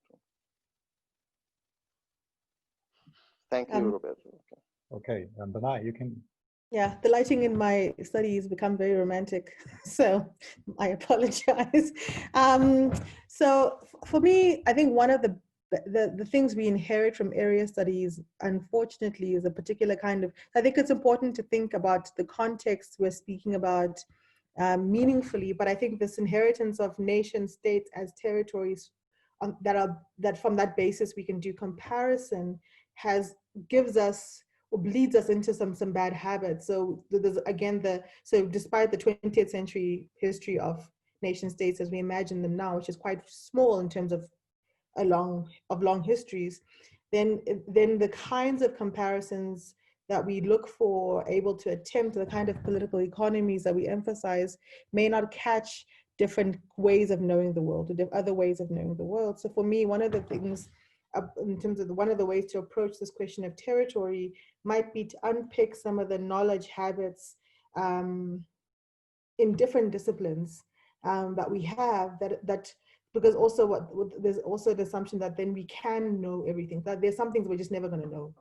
Thank you, Roberto. Okay, Danai, you can. Yeah, the lighting in my study has become very romantic, so I apologize. So for me, I think one of the things we inherit from area studies, unfortunately, is a particular kind of, I think it's important to think about the context we're speaking about meaningfully, but I think this inheritance of nation states as territories that from that basis we can do comparison gives us or bleeds us into some bad habits. So there's again so despite the 20th century history of nation states as we imagine them now, which is quite small in terms of long histories, then the kinds of comparisons that we look for, able to attempt, the kind of political economies that we emphasize may not catch different ways of knowing the world, or other ways of knowing the world. So for me, one of the things in terms of one of the ways to approach this question of territory might be to unpick some of the knowledge habits in different disciplines that we have, that because also there's also the assumption that then we can know everything, that there's some things we're just never going to know.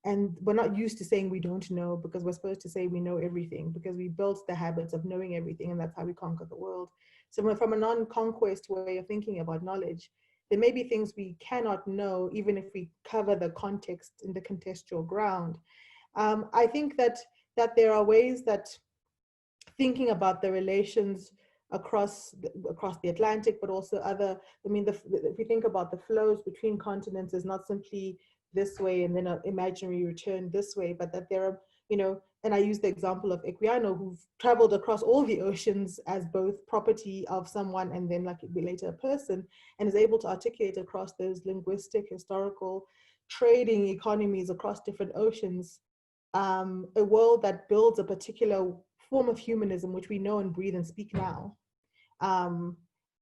And we're not used to saying we don't know, because we're supposed to say we know everything, because we built the habits of knowing everything, and that's how we conquer the world. So from a non-conquest way of thinking about knowledge, there may be things we cannot know, even if we cover the context in the contextual ground. I think that there are ways that thinking about the relations across the Atlantic, but also other, I mean, if we think about the flows between continents, is not simply this way and then an imaginary return this way, but that there are, you know, and I use the example of Equiano, who've traveled across all the oceans as both property of someone and then like later a person, and is able to articulate across those linguistic, historical, trading economies across different oceans, a world that builds a particular form of humanism, which we know and breathe and speak now.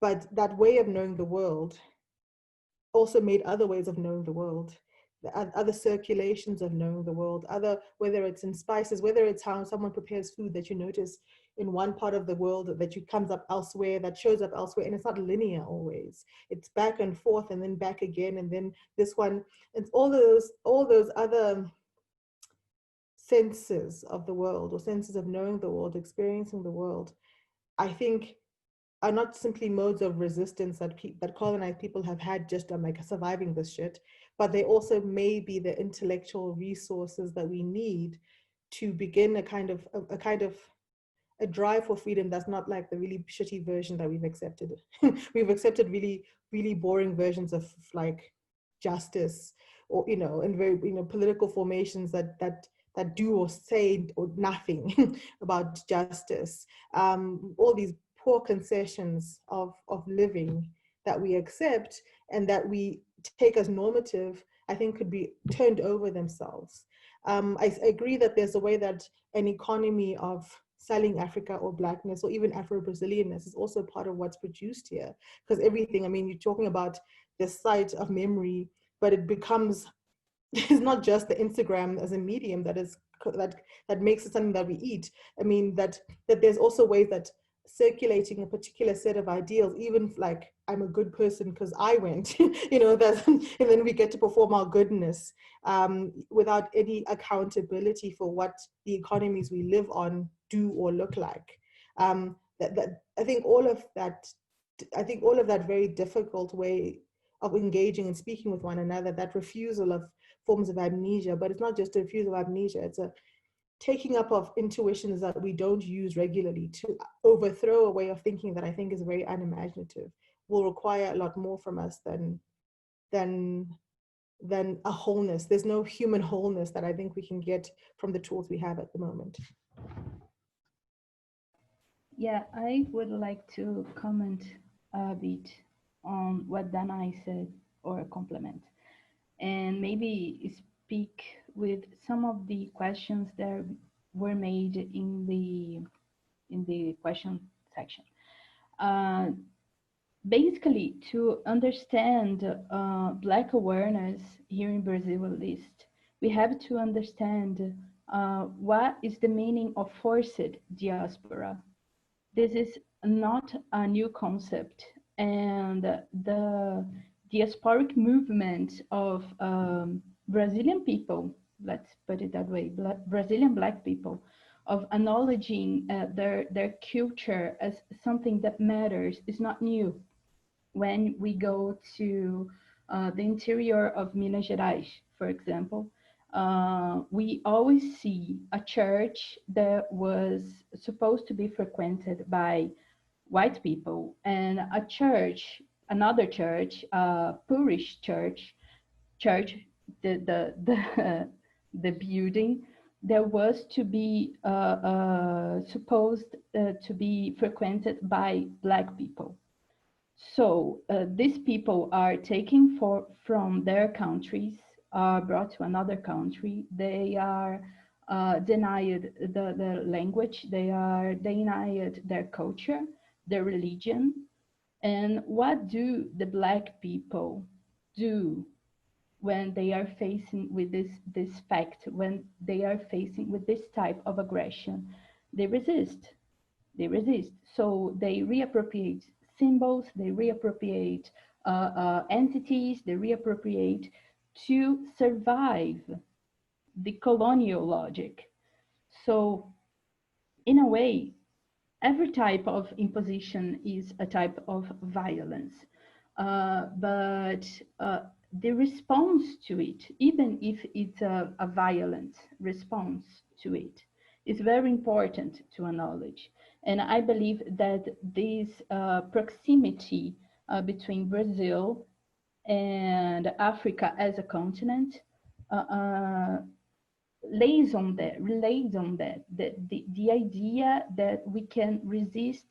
But that way of knowing the world also made other ways of knowing the world, other circulations of knowing the world, whether it's in spices, whether it's how someone prepares food that you notice in one part of the world that comes up elsewhere, that shows up elsewhere, and it's not linear always. It's back and forth and then back again, and then this one, it's all those other senses of the world, or senses of knowing the world, experiencing the world, I think are not simply modes of resistance that colonized people have had just on like surviving this shit, but they also may be the intellectual resources that we need to begin a drive for freedom that's not like the really shitty version that we've accepted. We've accepted really, really boring versions of like justice, or, you know, and very, you know, political formations that do or say or nothing about justice. All these poor concessions of living that we accept and that we take as normative, I think could be turned over themselves. I agree that there's a way that an economy of selling Africa or Blackness or even Afro-Brazilianness is also part of what's produced here. Because everything, I mean, you're talking about the site of memory, but it becomes, it's not just the Instagram as a medium that makes it something that we eat. I mean, that there's also ways that circulating a particular set of ideals, even like I'm a good person because I went, you know, and then we get to perform our goodness without any accountability for what the economies we live on do or look like. I think all of that very difficult way of engaging and speaking with one another, that refusal of forms of amnesia, but it's not just a refusal of amnesia, it's a taking up of intuitions that we don't use regularly to overthrow a way of thinking that I think is very unimaginative, will require a lot more from us than a wholeness. There's no human wholeness that I think we can get from the tools we have at the moment. Yeah, I would like to comment a bit on what Danai said, or complement, and maybe speak with some of the questions that were made in the question section. Basically, to understand Black awareness here in Brazil, at least, we have to understand what is the meaning of forced diaspora. This is not a new concept, and the diasporic movement of Brazilian people, let's put it that way, Brazilian Black people, of acknowledging their culture as something that matters is not new. When we go to the interior of Minas Gerais, for example, we always see a church that was supposed to be frequented by white people, and another church, Purish church, the building that was to be supposed to be frequented by Black people. So these people are taken from their countries, are brought to another country. They are denied the language. They are denied their culture, their religion. And what do the Black people do when they are facing with this fact, when they are facing with this type of aggression? They resist. They resist. So they reappropriate symbols, they reappropriate entities, they reappropriate to survive the colonial logic. So in a way, every type of imposition is a type of violence. but the response to it, even if it's a violent response to it, is very important to acknowledge. And I believe that this proximity between Brazil and Africa as a continent relays on that, the idea that we can resist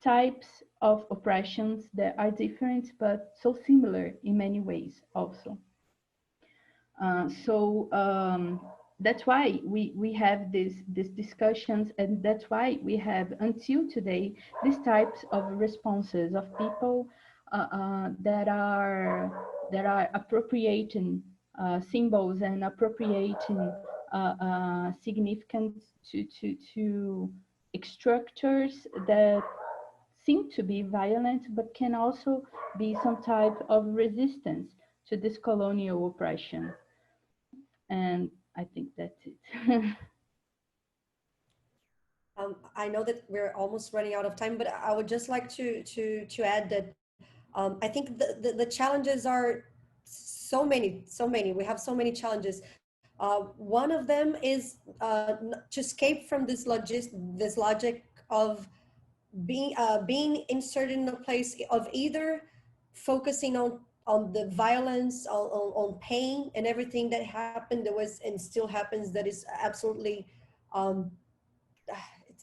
types of oppressions that are different but so similar in many ways also. That's why we have these discussions, and that's why we have until today these types of responses of people that are appropriating symbols and appropriating significance to structures that seem to be violent, but can also be some type of resistance to this colonial oppression. And I think that's it. I know that we're almost running out of time, but I would just like to add that I think the challenges are so many. We have so many challenges. One of them is to escape from this logic of being inserted in a place of either focusing on the violence, on pain and everything that happened, that was and still happens, that is absolutely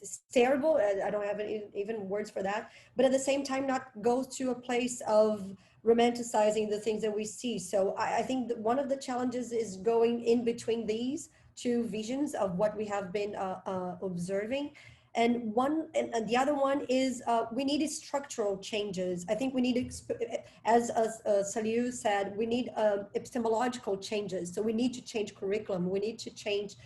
it's terrible. I don't have even words for that. But at the same time, not go to a place of romanticizing the things that we see. So I think that one of the challenges is going in between these two visions of what we have been observing. And the other one is we needed structural changes. I think we need, as Saliou said, we need epistemological changes. So we need to change curriculum. We need to change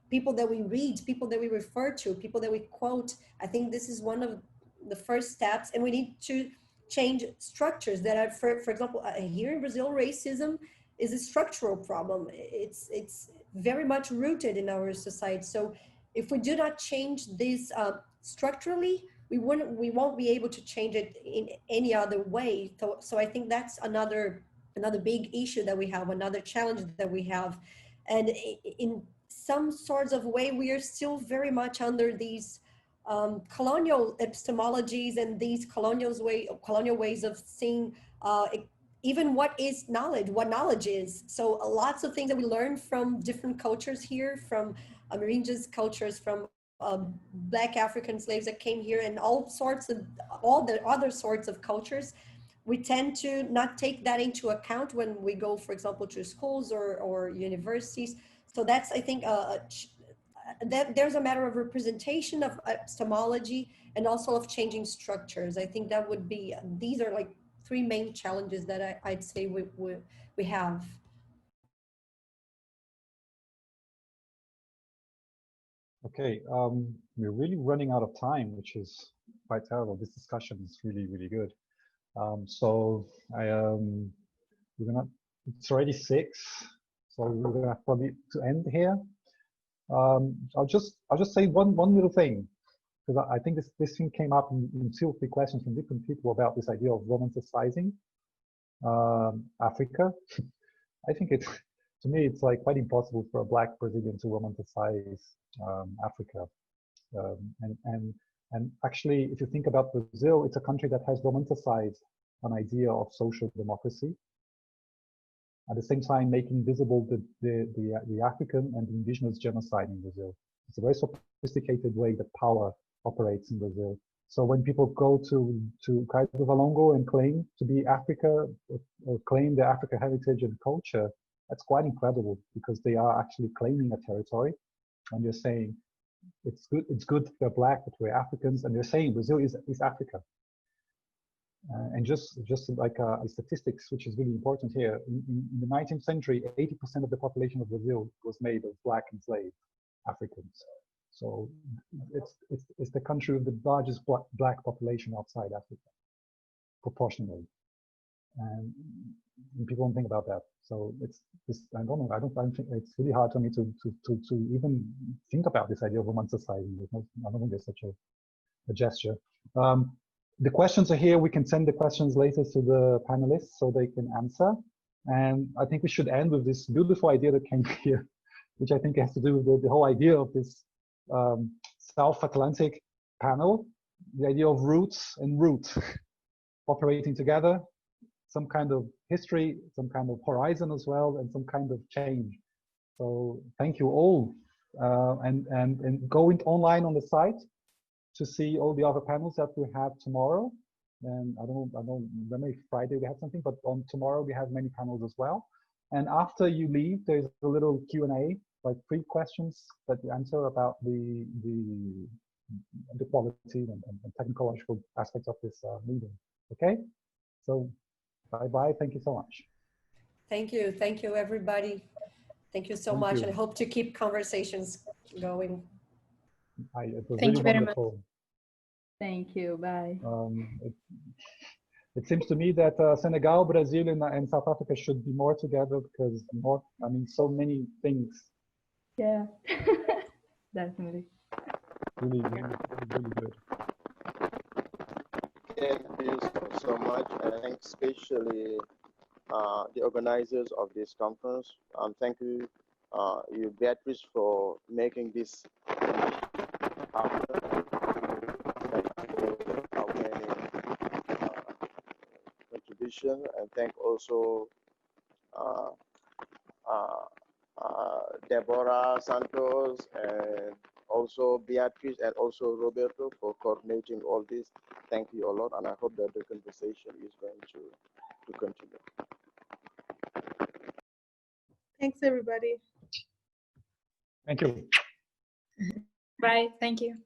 people that we read, people that we refer to, people that we quote. I think this is one of the first steps, and we need to change structures that are, for example, here in Brazil, racism is a structural problem. It's very much rooted in our society. So if we do not change this structurally, we won't be able to change it in any other way. So I think that's another big issue that we have, another challenge that we have. And in some sorts of way, we are still very much under these colonial epistemologies and these colonial ways of seeing even what is knowledge, what knowledge is. So lots of things that we learn from different cultures here, from Amerindian cultures, from Black African slaves that came here, and all the other sorts of cultures. We tend to not take that into account when we go, for example, to schools or universities. So that's, I think, there's a matter of representation of epistemology and also of changing structures. I think that would be, these are like three main challenges that I'd say we have. Okay, we're really running out of time, which is quite terrible. This discussion is really, really good. So it's already 6, so we're gonna probably to end here. I'll just say one little thing, because I think this thing came up in 2 or 3 questions from different people about this idea of romanticizing Africa. I think to me, it's like quite impossible for a Black Brazilian to romanticize Africa. And actually, if you think about Brazil, it's a country that has romanticized an idea of social democracy, at the same time making visible the African and indigenous genocide in Brazil. It's a very sophisticated way that power operates in Brazil. So when people go to Cais do Valongo and claim to be Africa, or claim their African heritage and culture, that's quite incredible, because they are actually claiming a territory, and they're saying it's good they're Black, but we're Africans, and they're saying Brazil is Africa. And just like statistics, which is really important here, in the 19th century, 80% of the population of Brazil was made of Black enslaved Africans. So it's the country with the largest Black population outside Africa, proportionally. And people don't think about that. So I don't know. I don't think it's really hard for me to even think about this idea of romanticizing. I don't think there's such a gesture. the questions are here. We can send the questions later to the panelists so they can answer. And I think we should end with this beautiful idea that came here, which I think has to do with the whole idea of this South Atlantic panel, the idea of roots and root operating together, some kind of history, some kind of horizon as well, and some kind of change. So thank you all, and go online on the site to see all the other panels that we have tomorrow. And I don't remember if Friday we have something, but on tomorrow we have many panels as well. And after you leave, there's a little Q&A, like 3 questions that you answer about the quality and technological aspects of this meeting. Okay, so bye-bye. Thank you so much. Thank you, everybody. Thank you so much, and I hope to keep conversations going. Thank you very much. Thank you. Bye. It seems to me that Senegal, Brazil, and South Africa should be more together because I mean, so many things. Yeah, definitely. Really, really, really good. Thank you so much, and thanks especially the organizers of this conference. Thank you, Beatriz, for making this happen. Contribution, and thank also Deborah Santos, and also Beatriz, and also Roberto for coordinating all this. Thank you a lot, and I hope that the conversation is going to continue. Thanks, everybody. Thank you. Bye. Thank you.